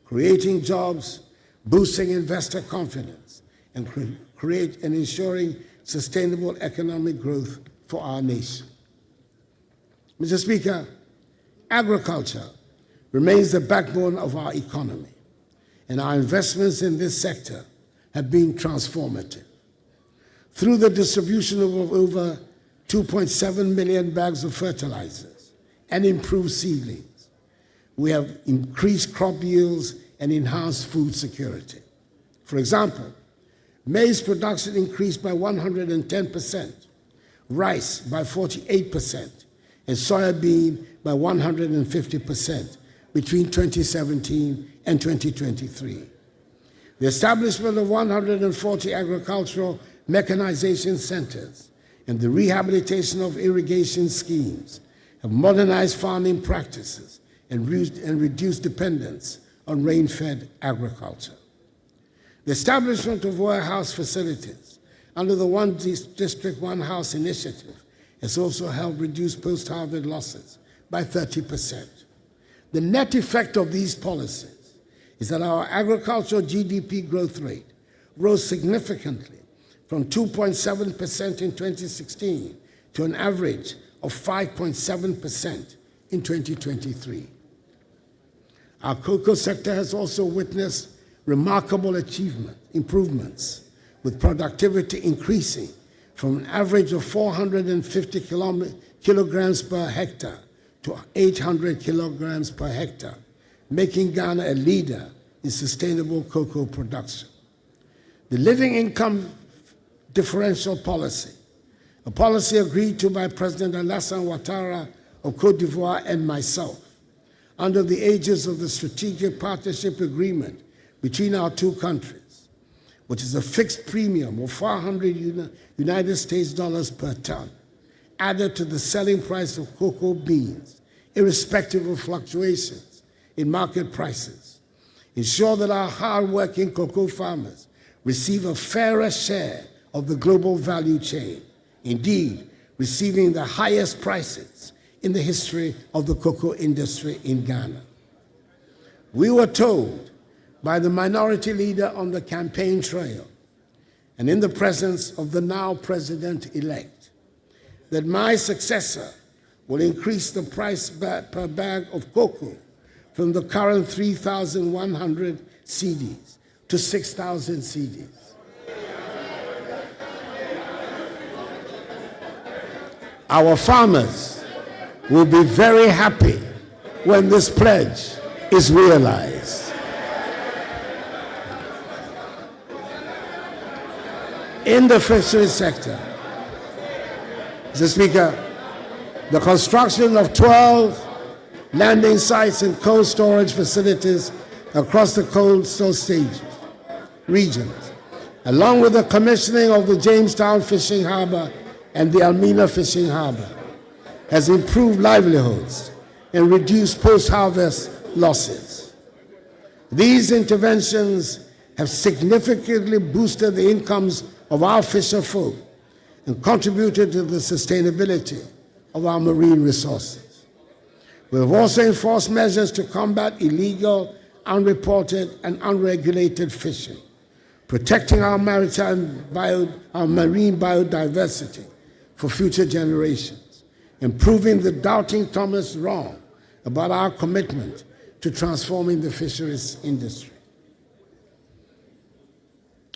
creating jobs, boosting investor confidence, and ensuring sustainable economic growth for our nation. Mr. Speaker, agriculture remains the backbone of our economy, and our investments in this sector have been transformative. Through the distribution of over 2.7 million bags of fertilizers and improved seedlings, we have increased crop yields and enhanced food security. For example, maize production increased by 110%, rice by 48%, and soybean by 150% between 2017 and 2023. The establishment of 140 agricultural mechanization centers and the rehabilitation of irrigation schemes have modernized farming practices and reduced dependence on rain-fed agriculture. The establishment of warehouse facilities under the One District, One House initiative has also helped reduce post-harvest losses by 30%. The net effect of these policies is that our agricultural GDP growth rate rose significantly from 2.7% in 2016 to an average of 5.7% in 2023. Our cocoa sector has also witnessed remarkable improvements, with productivity increasing from an average of 450 kilograms per hectare to 800 kilograms per hectare, making Ghana a leader in sustainable cocoa production. The living income differential policy, a policy agreed to by President Alassane Ouattara of Côte d'Ivoire and myself, under the aegis of the Strategic Partnership Agreement between our two countries, which is a fixed premium of 400 United States dollars per ton, added to the selling price of cocoa beans, irrespective of fluctuations in market prices, ensure that our hard-working cocoa farmers receive a fairer share of the global value chain, indeed, receiving the highest prices in the history of the cocoa industry in Ghana. We were told by the minority leader on the campaign trail and in the presence of the now president-elect that my successor will increase the price per bag of cocoa from the current 3,100 cedis to 6,000 cedis. Our farmers will be very happy when this pledge is realized. In the fisheries sector, Mr. Speaker, the construction of 12 landing sites and cold storage facilities across the coastal regions, along with the commissioning of the Jamestown Fishing Harbor and the Almina Fishing Harbor, has improved livelihoods and reduced post-harvest losses. These interventions have significantly boosted the incomes of our fisher folk and contributed to the sustainability of our marine resources. We have also enforced measures to combat illegal, unreported, and unregulated fishing, protecting our marine biodiversity for future generations, and proving the doubting Thomas wrong about our commitment to transforming the fisheries industry.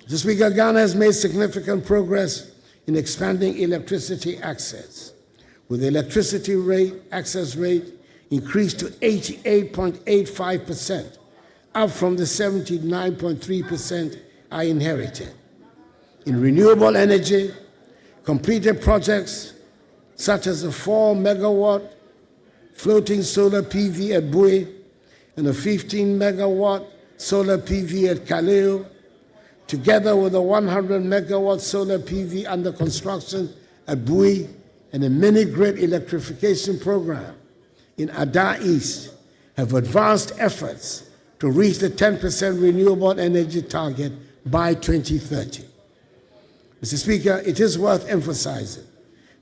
Mr. Speaker, Ghana has made significant progress in expanding electricity access, with the electricity access rate increased to 88.85%, up from the 79.3% I inherited. In renewable energy, completed projects such as a 4-megawatt floating solar PV at Bui and a 15-megawatt solar PV at Kaleo, together with a 100-megawatt solar PV under construction at Bui and a mini-grid electrification program in Addo East, have advanced efforts to reach the 10% renewable energy target by 2030. Mr. Speaker, it is worth emphasizing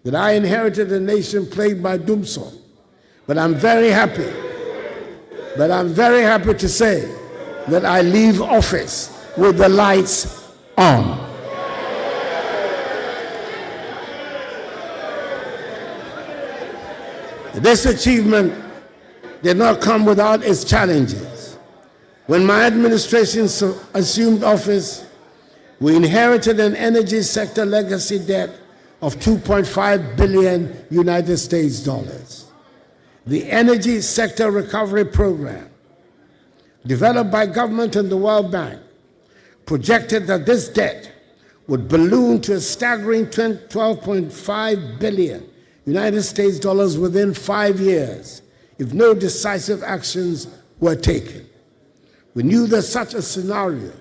that I inherited a nation plagued by doomsday, but I'm very happy to say that I leave office with the lights on. This achievement did not come without its challenges. When my administration assumed office, we inherited an energy sector legacy debt of $2.5 billion United States dollars. The Energy Sector Recovery Program, developed by government and the World Bank, projected that this debt would balloon to a staggering $12.5 billion United States dollars within 5 years if no decisive actions were taken. We knew that such a scenario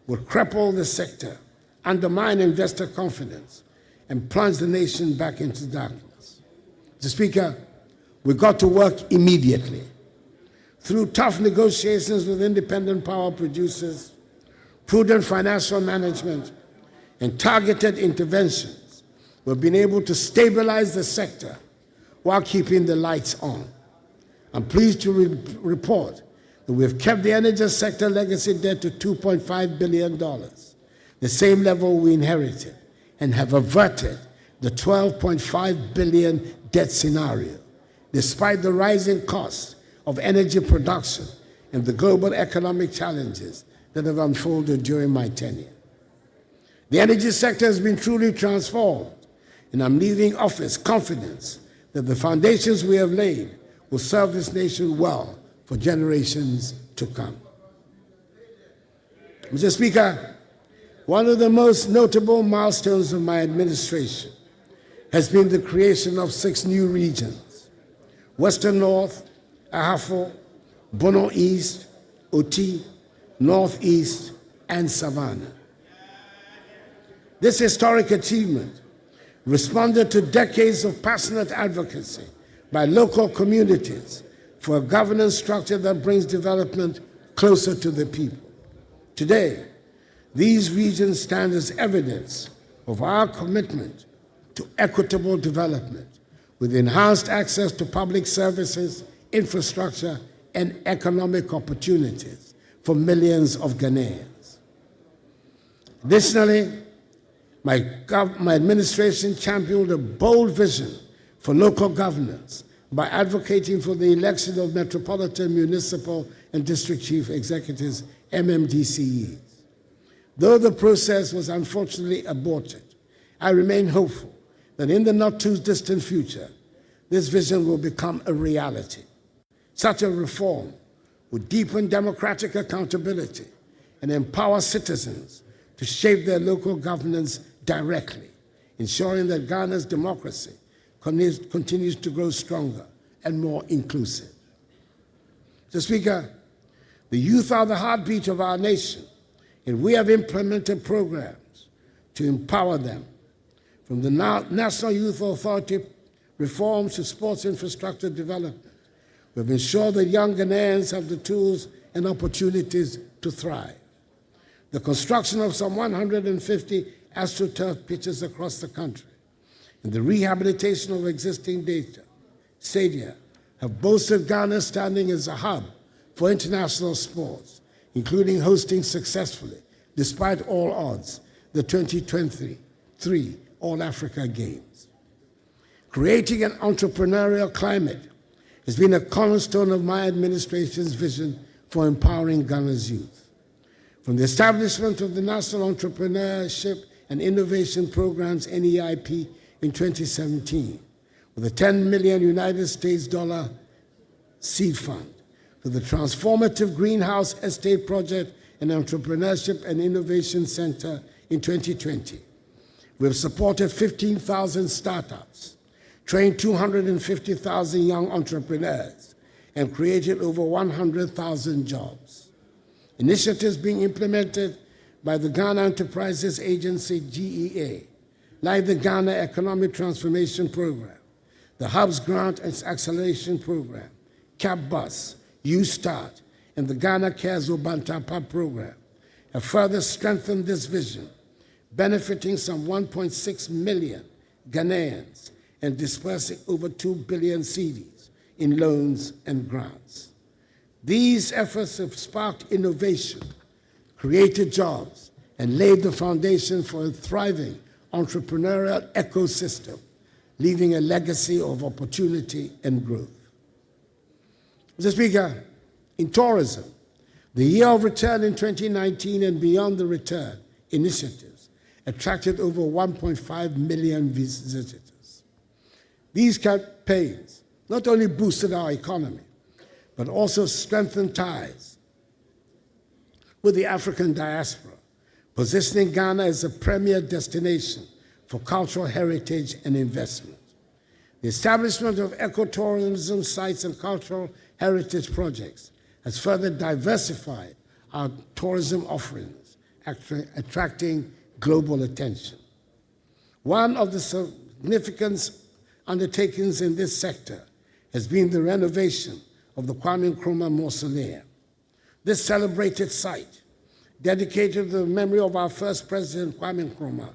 would cripple the sector, undermine investor confidence, and plunge the nation back into darkness. Mr. Speaker, we got to work immediately. Through tough negotiations with independent power producers, prudent financial management, and targeted interventions, we've been able to stabilize the sector while keeping the lights on. I'm pleased to report that we've kept the energy sector legacy debt to $2.5 billion, the same level we inherited, and have averted the $12.5 billion debt scenario, despite the rising cost of energy production and the global economic challenges that have unfolded during my tenure. The energy sector has been truly transformed, and I'm leaving office confident that the foundations we have laid will serve this nation well for generations to come. Mr. Speaker, one of the most notable milestones of my administration has been the creation of 6 new regions: Western North, Ahafo, Bono East, Oti, Northeast, and Savannah. This historic achievement responded to decades of passionate advocacy by local communities for a governance structure that brings development closer to the people. Today, these regions stand as evidence of our commitment to equitable development, with enhanced access to public services, infrastructure, and economic opportunities for millions of Ghanaians. Additionally, my administration championed a bold vision for local governance by advocating for the election of Metropolitan, Municipal, and District Chief Executives, MMDCEs. Though the process was unfortunately aborted, I remain hopeful that in the not-too-distant future, this vision will become a reality. Such a reform would deepen democratic accountability and empower citizens to shape their local governance directly, ensuring that Ghana's democracy continues to grow stronger and more inclusive. Mr. Speaker, the youth are the heartbeat of our nation, and we have implemented programs to empower them, from the National Youth Authority reforms to sports infrastructure development. We've ensured that young Ghanaians have the tools and opportunities to thrive. The construction of some 150 AstroTurf pitches across the country and the rehabilitation of existing stadia have boosted Ghana's standing as a hub for international sports, including hosting successfully, despite all odds, the 2023 All-Africa Games. Creating an entrepreneurial climate has been a cornerstone of my administration's vision for empowering Ghana's youth. From the establishment of the National Entrepreneurship and Innovation Programs, NEIP, in 2017, with a $10 million United States dollar seed fund, to the transformative Greenhouse Estate Project and Entrepreneurship and Innovation Center in 2020. We have supported 15,000 startups, trained 250,000 young entrepreneurs, and created over 100,000 jobs. Initiatives being implemented by the Ghana Enterprises Agency, GEA, like the Ghana Economic Transformation Program, the Hubs Grant and Acceleration Program, CAP-BUS, U-START, and the Ghana Cares Obantapa Program, have further strengthened this vision, benefiting some 1.6 million Ghanaians and dispersing over 2 billion cedis in loans and grants. These efforts have sparked innovation, created jobs, and laid the foundation for a thriving entrepreneurial ecosystem, leaving a legacy of opportunity and growth. Mr. Speaker, in tourism, the year of return in 2019 and beyond the return initiatives attracted over 1.5 million visitors. These campaigns not only boosted our economy, but also strengthened ties with the African diaspora, positioning Ghana as a premier destination for cultural heritage and investment. The establishment of ecotourism sites and cultural heritage projects has further diversified our tourism offerings, attracting global attention. One of the significant undertakings in this sector has been the renovation of the Kwame Nkrumah Mausoleum. This celebrated site, dedicated to the memory of our first president, Kwame Nkrumah,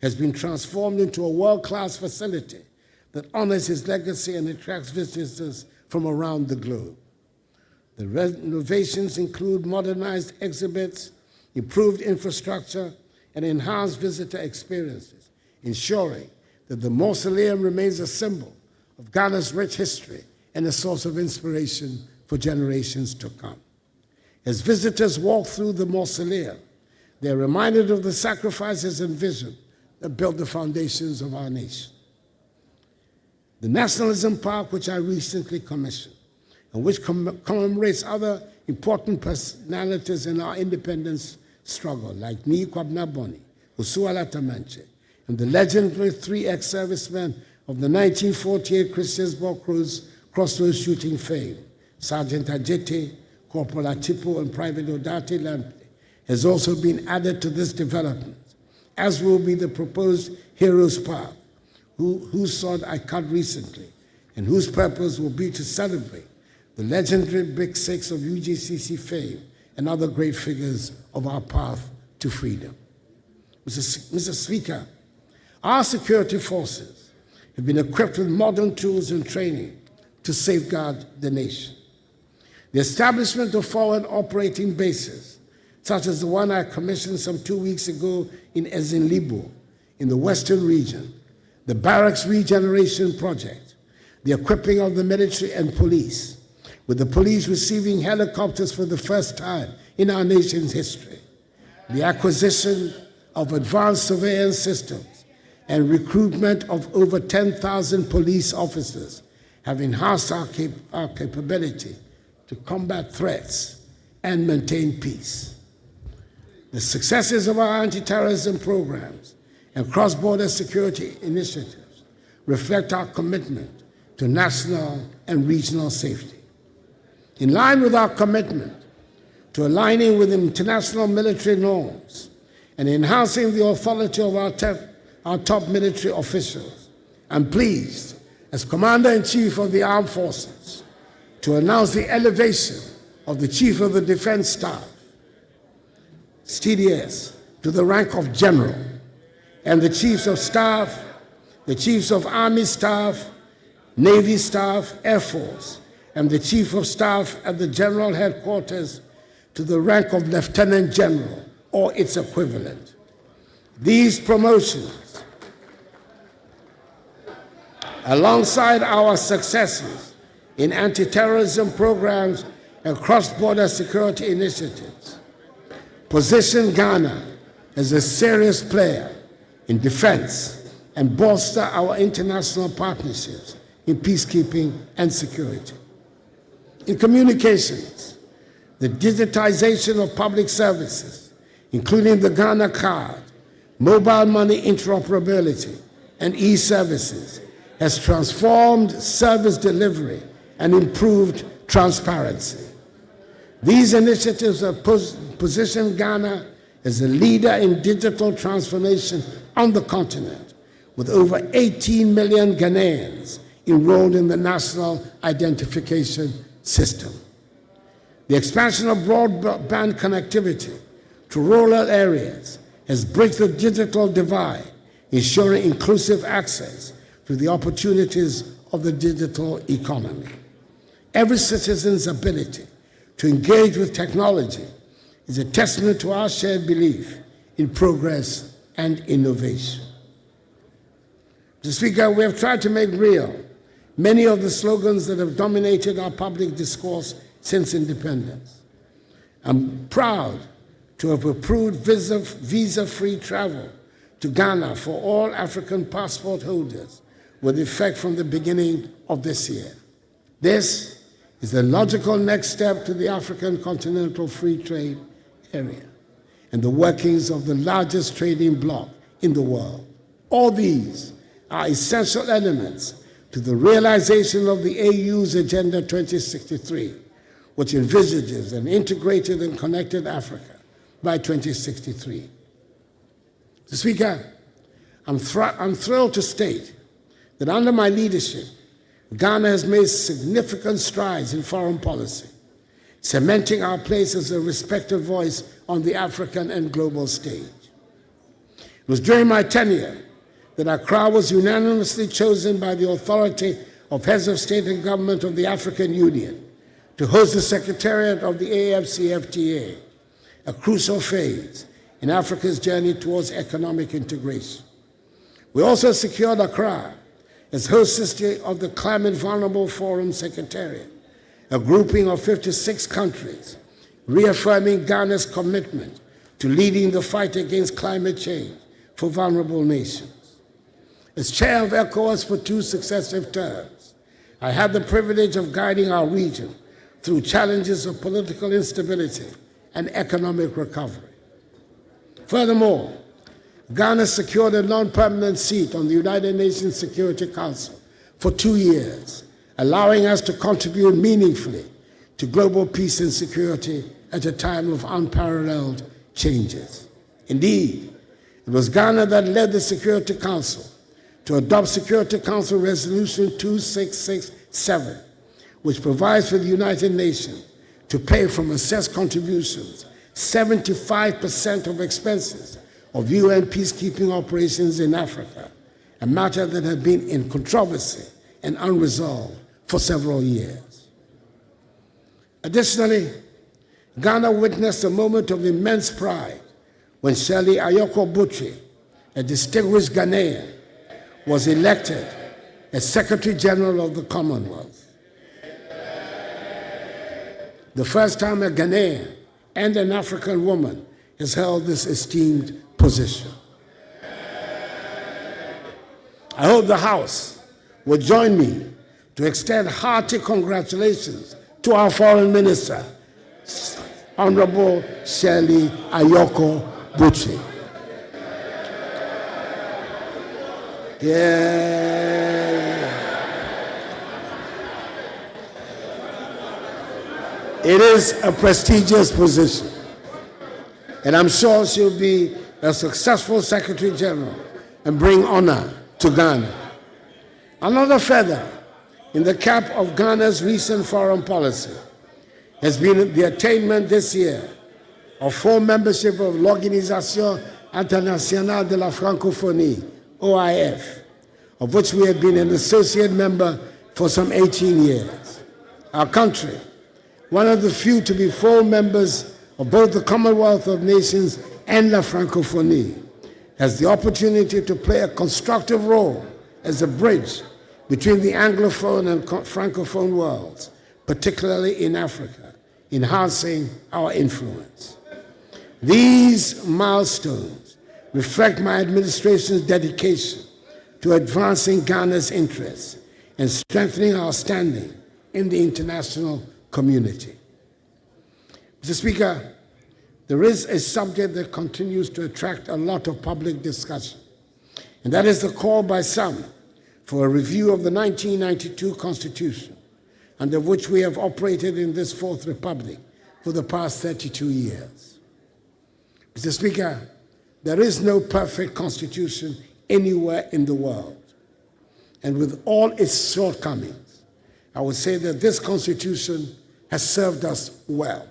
has been transformed into a world-class facility that honors his legacy and attracts visitors from around the globe. The renovations include modernized exhibits, improved infrastructure, and enhanced visitor experiences, ensuring that the mausoleum remains a symbol of Ghana's rich history and a source of inspiration for generations to come. As visitors walk through the mausoleum, they are reminded of the sacrifices and vision that built the foundations of our nation. The Nationalism Park, which I recently commissioned, and which commemorates other important personalities in our independence struggle, like Nii Kwabena Boni, Usuala Tamanche, and the legendary 3X servicemen of the 1948 Christiansborg Crossroads shooting fame, Sergeant Ajete, Corporal Atipo, and Private Odate Lampe, has also been added to this development, as will be the proposed Heroes Park, whose sword I cut recently, and whose purpose will be to celebrate the legendary Big Six of UGCC fame and other great figures of our path to freedom. Mr. Speaker, our security forces have been equipped with modern tools and training to safeguard the nation. The establishment of forward operating bases, such as the one I commissioned some 2 weeks ago in Ezinlibo, in the Western region, the Barracks Regeneration Project, the equipping of the military and police, with the police receiving helicopters for the first time in our nation's history, the acquisition of advanced surveillance systems, and recruitment of over 10,000 police officers have enhanced our capability to combat threats and maintain peace. The successes of our anti-terrorism programs and cross-border security initiatives reflect our commitment to national and regional safety. In line with our commitment to aligning with international military norms and enhancing the authority of our top military officials, I'm pleased, as Commander-in-Chief of the Armed Forces, to announce the elevation of the Chief of the Defense Staff, TDS, to the rank of General, and the Chiefs of Staff, the Chiefs of Army Staff, Navy Staff, Air Force, and the Chief of Staff at the General Headquarters to the rank of Lieutenant General or its equivalent. These promotions, alongside our successes in anti-terrorism programs and cross-border security initiatives, position Ghana as a serious player in defense and bolster our international partnerships in peacekeeping and security. In communications, the digitization of public services, including the Ghana card, mobile money interoperability, and e-services, has transformed service delivery and improved transparency. These initiatives have positioned Ghana as a leader in digital transformation on the continent, with over 18 million Ghanaians enrolled in the National Identification System. The expansion of broadband connectivity to rural areas has bridged the digital divide, ensuring inclusive access to the opportunities of the digital economy. Every citizen's ability to engage with technology is a testament to our shared belief in progress and innovation. Mr. Speaker, we have tried to make real many of the slogans that have dominated our public discourse since independence. I'm proud to have approved visa-free travel to Ghana for all African passport holders with effect from the beginning of this year. This is the logical next step to the African Continental Free Trade Area and the workings of the largest trading bloc in the world. All these are essential elements to the realization of the AU's Agenda 2063, which envisages an integrated and connected Africa by 2063. Mr. Speaker, I'm thrilled to state that under my leadership, Ghana has made significant strides in foreign policy, cementing our place as a respected voice on the African and global stage. It was during my tenure that Accra was unanimously chosen by the authority of heads of state and government of the African Union to host the Secretariat of the AFCFTA, a crucial phase in Africa's journey towards economic integration. We also secured Accra as host city of the Climate Vulnerable Forum Secretariat, a grouping of 56 countries, reaffirming Ghana's commitment to leading the fight against climate change for vulnerable nations. As chair of ECOWAS for 2 successive terms, I had the privilege of guiding our region through challenges of political instability and economic recovery. Furthermore, Ghana secured a non-permanent seat on the United Nations Security Council for 2 years, allowing us to contribute meaningfully to global peace and security at a time of unparalleled changes. Indeed, it was Ghana that led the Security Council to adopt Security Council Resolution 2667, which provides for the United Nations to pay from assessed contributions 75% of expenses of UN peacekeeping operations in Africa, a matter that had been in controversy and unresolved for several years. Additionally, Ghana witnessed a moment of immense pride when Shirley Ayoko Botchwey, a distinguished Ghanaian, was elected as Secretary General of the Commonwealth. The first time a Ghanaian and an African woman has held this esteemed position. I hope the House will join me to extend hearty congratulations to our Foreign Minister, Honorable Shirley Ayoko Botchwey. Yeah. It is a prestigious position, and I'm sure she'll be a successful Secretary General and bring honor to Ghana. Another feather in the cap of Ghana's recent foreign policy has been the attainment this year of full membership of l'Organisation Internationale de la Francophonie, OIF, of which we have been an associate member for some 18 years. Our country, one of the few to be full members of both the Commonwealth of Nations and la Francophonie, has the opportunity to play a constructive role as a bridge between the Anglophone and Francophone worlds, particularly in Africa, enhancing our influence. These milestones reflect my administration's dedication to advancing Ghana's interests and strengthening our standing in the international community. Mr. Speaker, there is a subject that continues to attract a lot of public discussion, and that is the call by some for a review of the 1992 Constitution, under which we have operated in this Fourth Republic for the past 32 years. Mr. Speaker, there is no perfect constitution anywhere in the world. And with all its shortcomings, I would say that this constitution has served us well.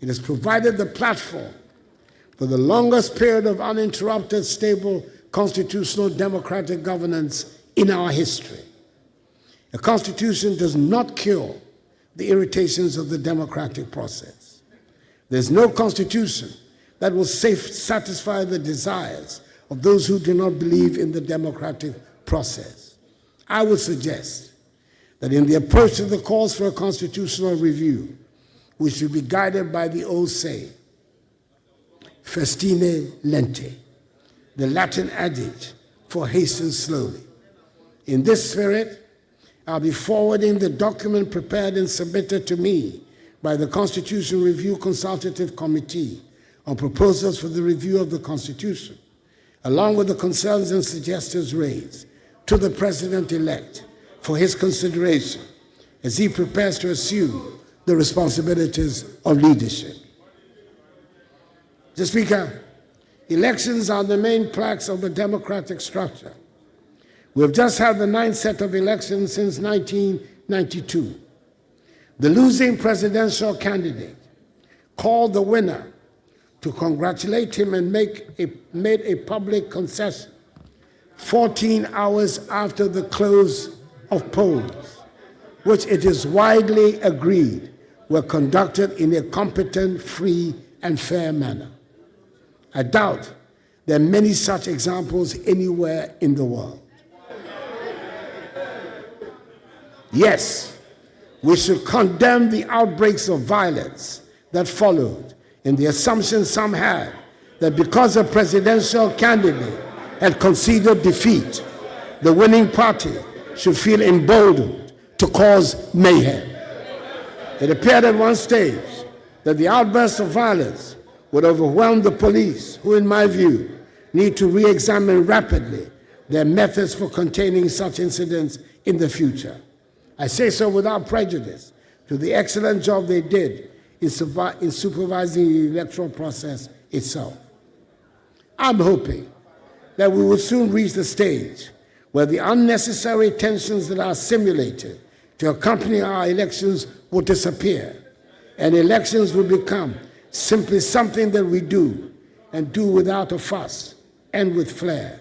It has provided the platform for the longest period of uninterrupted, stable, constitutional democratic governance in our history. A constitution does not cure the irritations of the democratic process. There's no constitution that will satisfy the desires of those who do not believe in the democratic process. I would suggest that in the approach to the calls for a constitutional review, we should be guided by the old saying, festine lente, the Latin adage for hasten slowly. In this spirit, I'll be forwarding the document prepared and submitted to me by the Constitution Review Consultative Committee on proposals for the review of the Constitution, along with the concerns and suggestions raised, to the President-elect for his consideration as he prepares to assume the responsibilities of leadership. Mr. Speaker, elections are the main planks of the democratic structure. We have just had the 9th set of elections since 1992. The losing presidential candidate called the winner to congratulate him and made a public concession 14 hours after the close of polls, which it is widely agreed were conducted in a competent, free, and fair manner. I doubt there are many such examples anywhere in the world. Yes, we should condemn the outbreaks of violence that followed, and the assumption some had that because a presidential candidate had conceded defeat, the winning party should feel emboldened to cause mayhem. It appeared at one stage that the outbursts of violence would overwhelm the police, who, in my view, need to re-examine rapidly their methods for containing such incidents in the future. I say so without prejudice to the excellent job they did in supervising the electoral process itself. I'm hoping that we will soon reach the stage where the unnecessary tensions that are simulated to accompany our elections will disappear, and elections will become simply something that we do, and do without a fuss and with flair.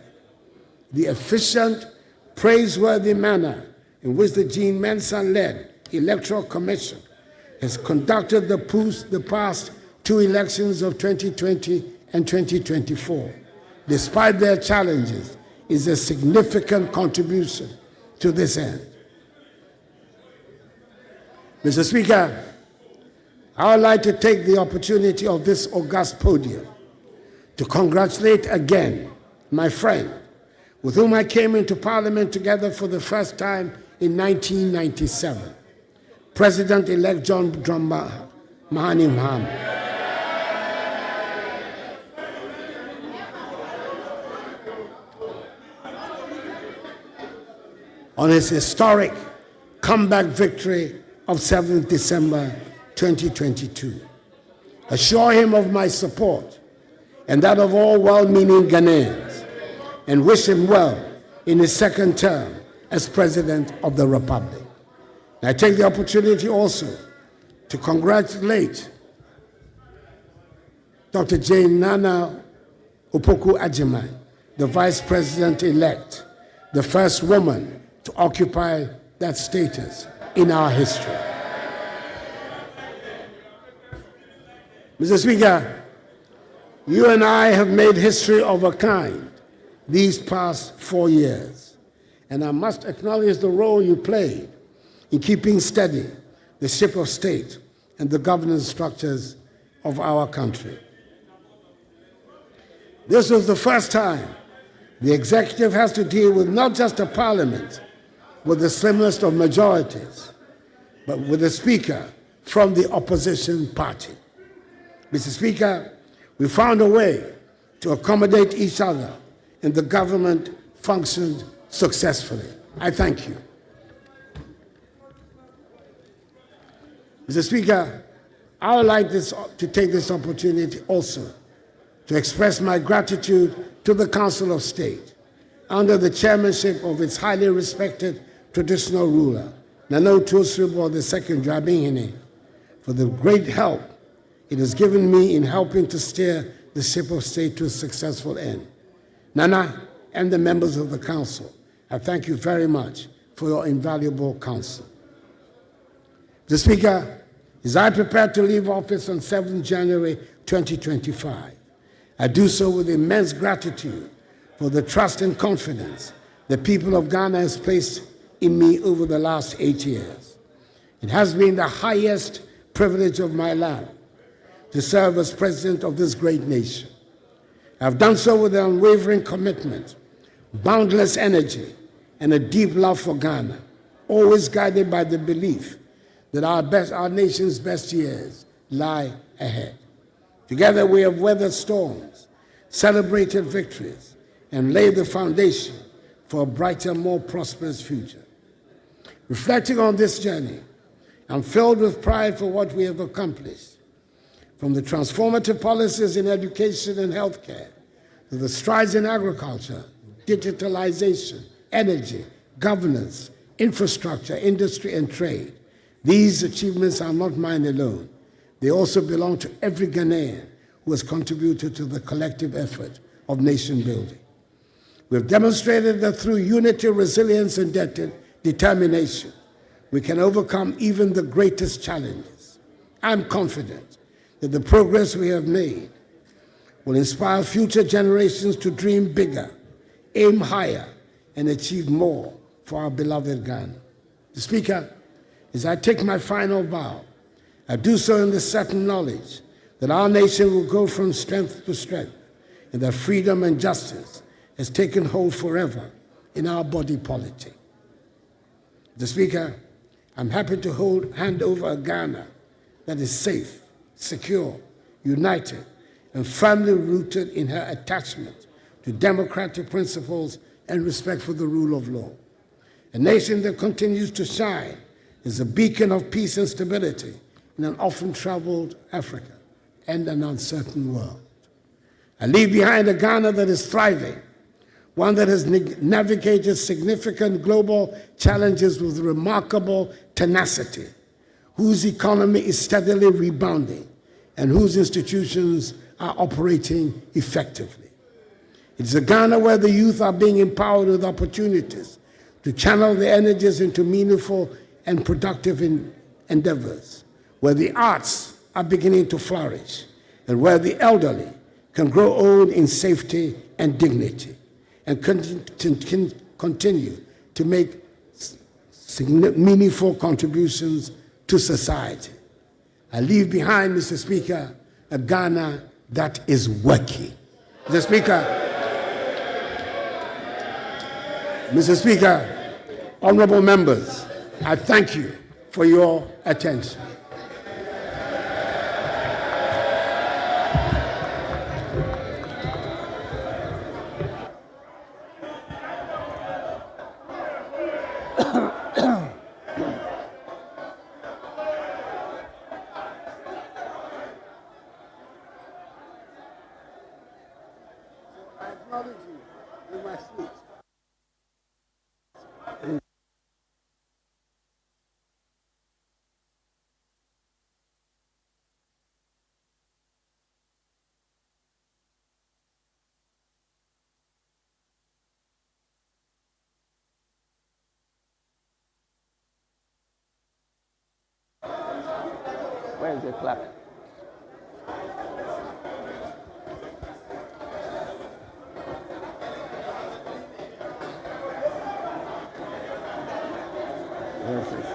The efficient, praiseworthy manner in which the Jean Mensa-led Electoral Commission has conducted the past two elections of 2020 and 2024, despite their challenges, is a significant contribution to this end. Mr. Speaker, I would like to take the opportunity of this august podium to congratulate again my friend, with whom I came into Parliament together for the first time in 1997, President-elect John Mahama Mahama. On his historic comeback victory of 7th December 2022. Assure him of my support and that of all well-meaning Ghanaians, and wish him well in his second term as President of the Republic. And I take the opportunity also to congratulate Dr. Jane Nana Opoku-Agyeman, the Vice President-elect, the first woman to occupy that status in our history. Mr. Speaker, you and I have made history of a kind these past 4 years, and I must acknowledge the role you played in keeping steady the ship of state and the governance structures of our country. This was the first time the executive has to deal with not just a parliament with the slimmest of majorities, but with a speaker from the opposition party. Mr. Speaker, we found a way to accommodate each other, and the government functioned successfully. I thank you. Mr. Speaker, I would like to take this opportunity also to express my gratitude to the Council of State under the chairmanship of its highly respected traditional ruler, Nana Otuo-Siriboe II Dramini, for the great help it has given me in helping to steer the ship of state to a successful end. Nana and the members of the Council, I thank you very much for your invaluable counsel. Mr. Speaker, as I prepare to leave office on 7 January 2025, I do so with immense gratitude for the trust and confidence the people of Ghana has placed in me over the last 8 years. It has been the highest privilege of my life to serve as president of this great nation. I've done so with an unwavering commitment, boundless energy, and a deep love for Ghana, always guided by the belief that our nation's best years lie ahead. Together we have weathered storms, celebrated victories, and laid the foundation for a brighter, more prosperous future. Reflecting on this journey, I'm filled with pride for what we have accomplished, from the transformative policies in education and healthcare, to the strides in agriculture, digitalization, energy, governance, infrastructure, industry, and trade. These achievements are not mine alone. They also belong to every Ghanaian who has contributed to the collective effort of nation building. We've demonstrated that through unity, resilience, and determination, we can overcome even the greatest challenges. I'm confident that the progress we have made will inspire future generations to dream bigger, aim higher, and achieve more for our beloved Ghana. Mr. Speaker, as I take my final bow, I do so in the certain knowledge that our nation will go from strength to strength, and that freedom and justice has taken hold forever in our body politic. Mr. Speaker, I'm happy to hand over a Ghana that is safe, secure, united, and firmly rooted in her attachment to democratic principles and respect for the rule of law. A nation that continues to shine as a beacon of peace and stability in an often traveled Africa and an uncertain world. I leave behind a Ghana that is thriving, one that has navigated significant global challenges with remarkable tenacity, whose economy is steadily rebounding, and whose institutions are operating effectively. It's a Ghana where the youth are being empowered with opportunities to channel their energies into meaningful and productive endeavors, where the arts are beginning to flourish, and where the elderly can grow old in safety and dignity, and continue to make meaningful contributions to society. I leave behind, Mr. Speaker, a Ghana that is working. Mr. Speaker, honorable members, I thank you for your attention. I acknowledge you in my speech. Where is the clerk? Yes, yes.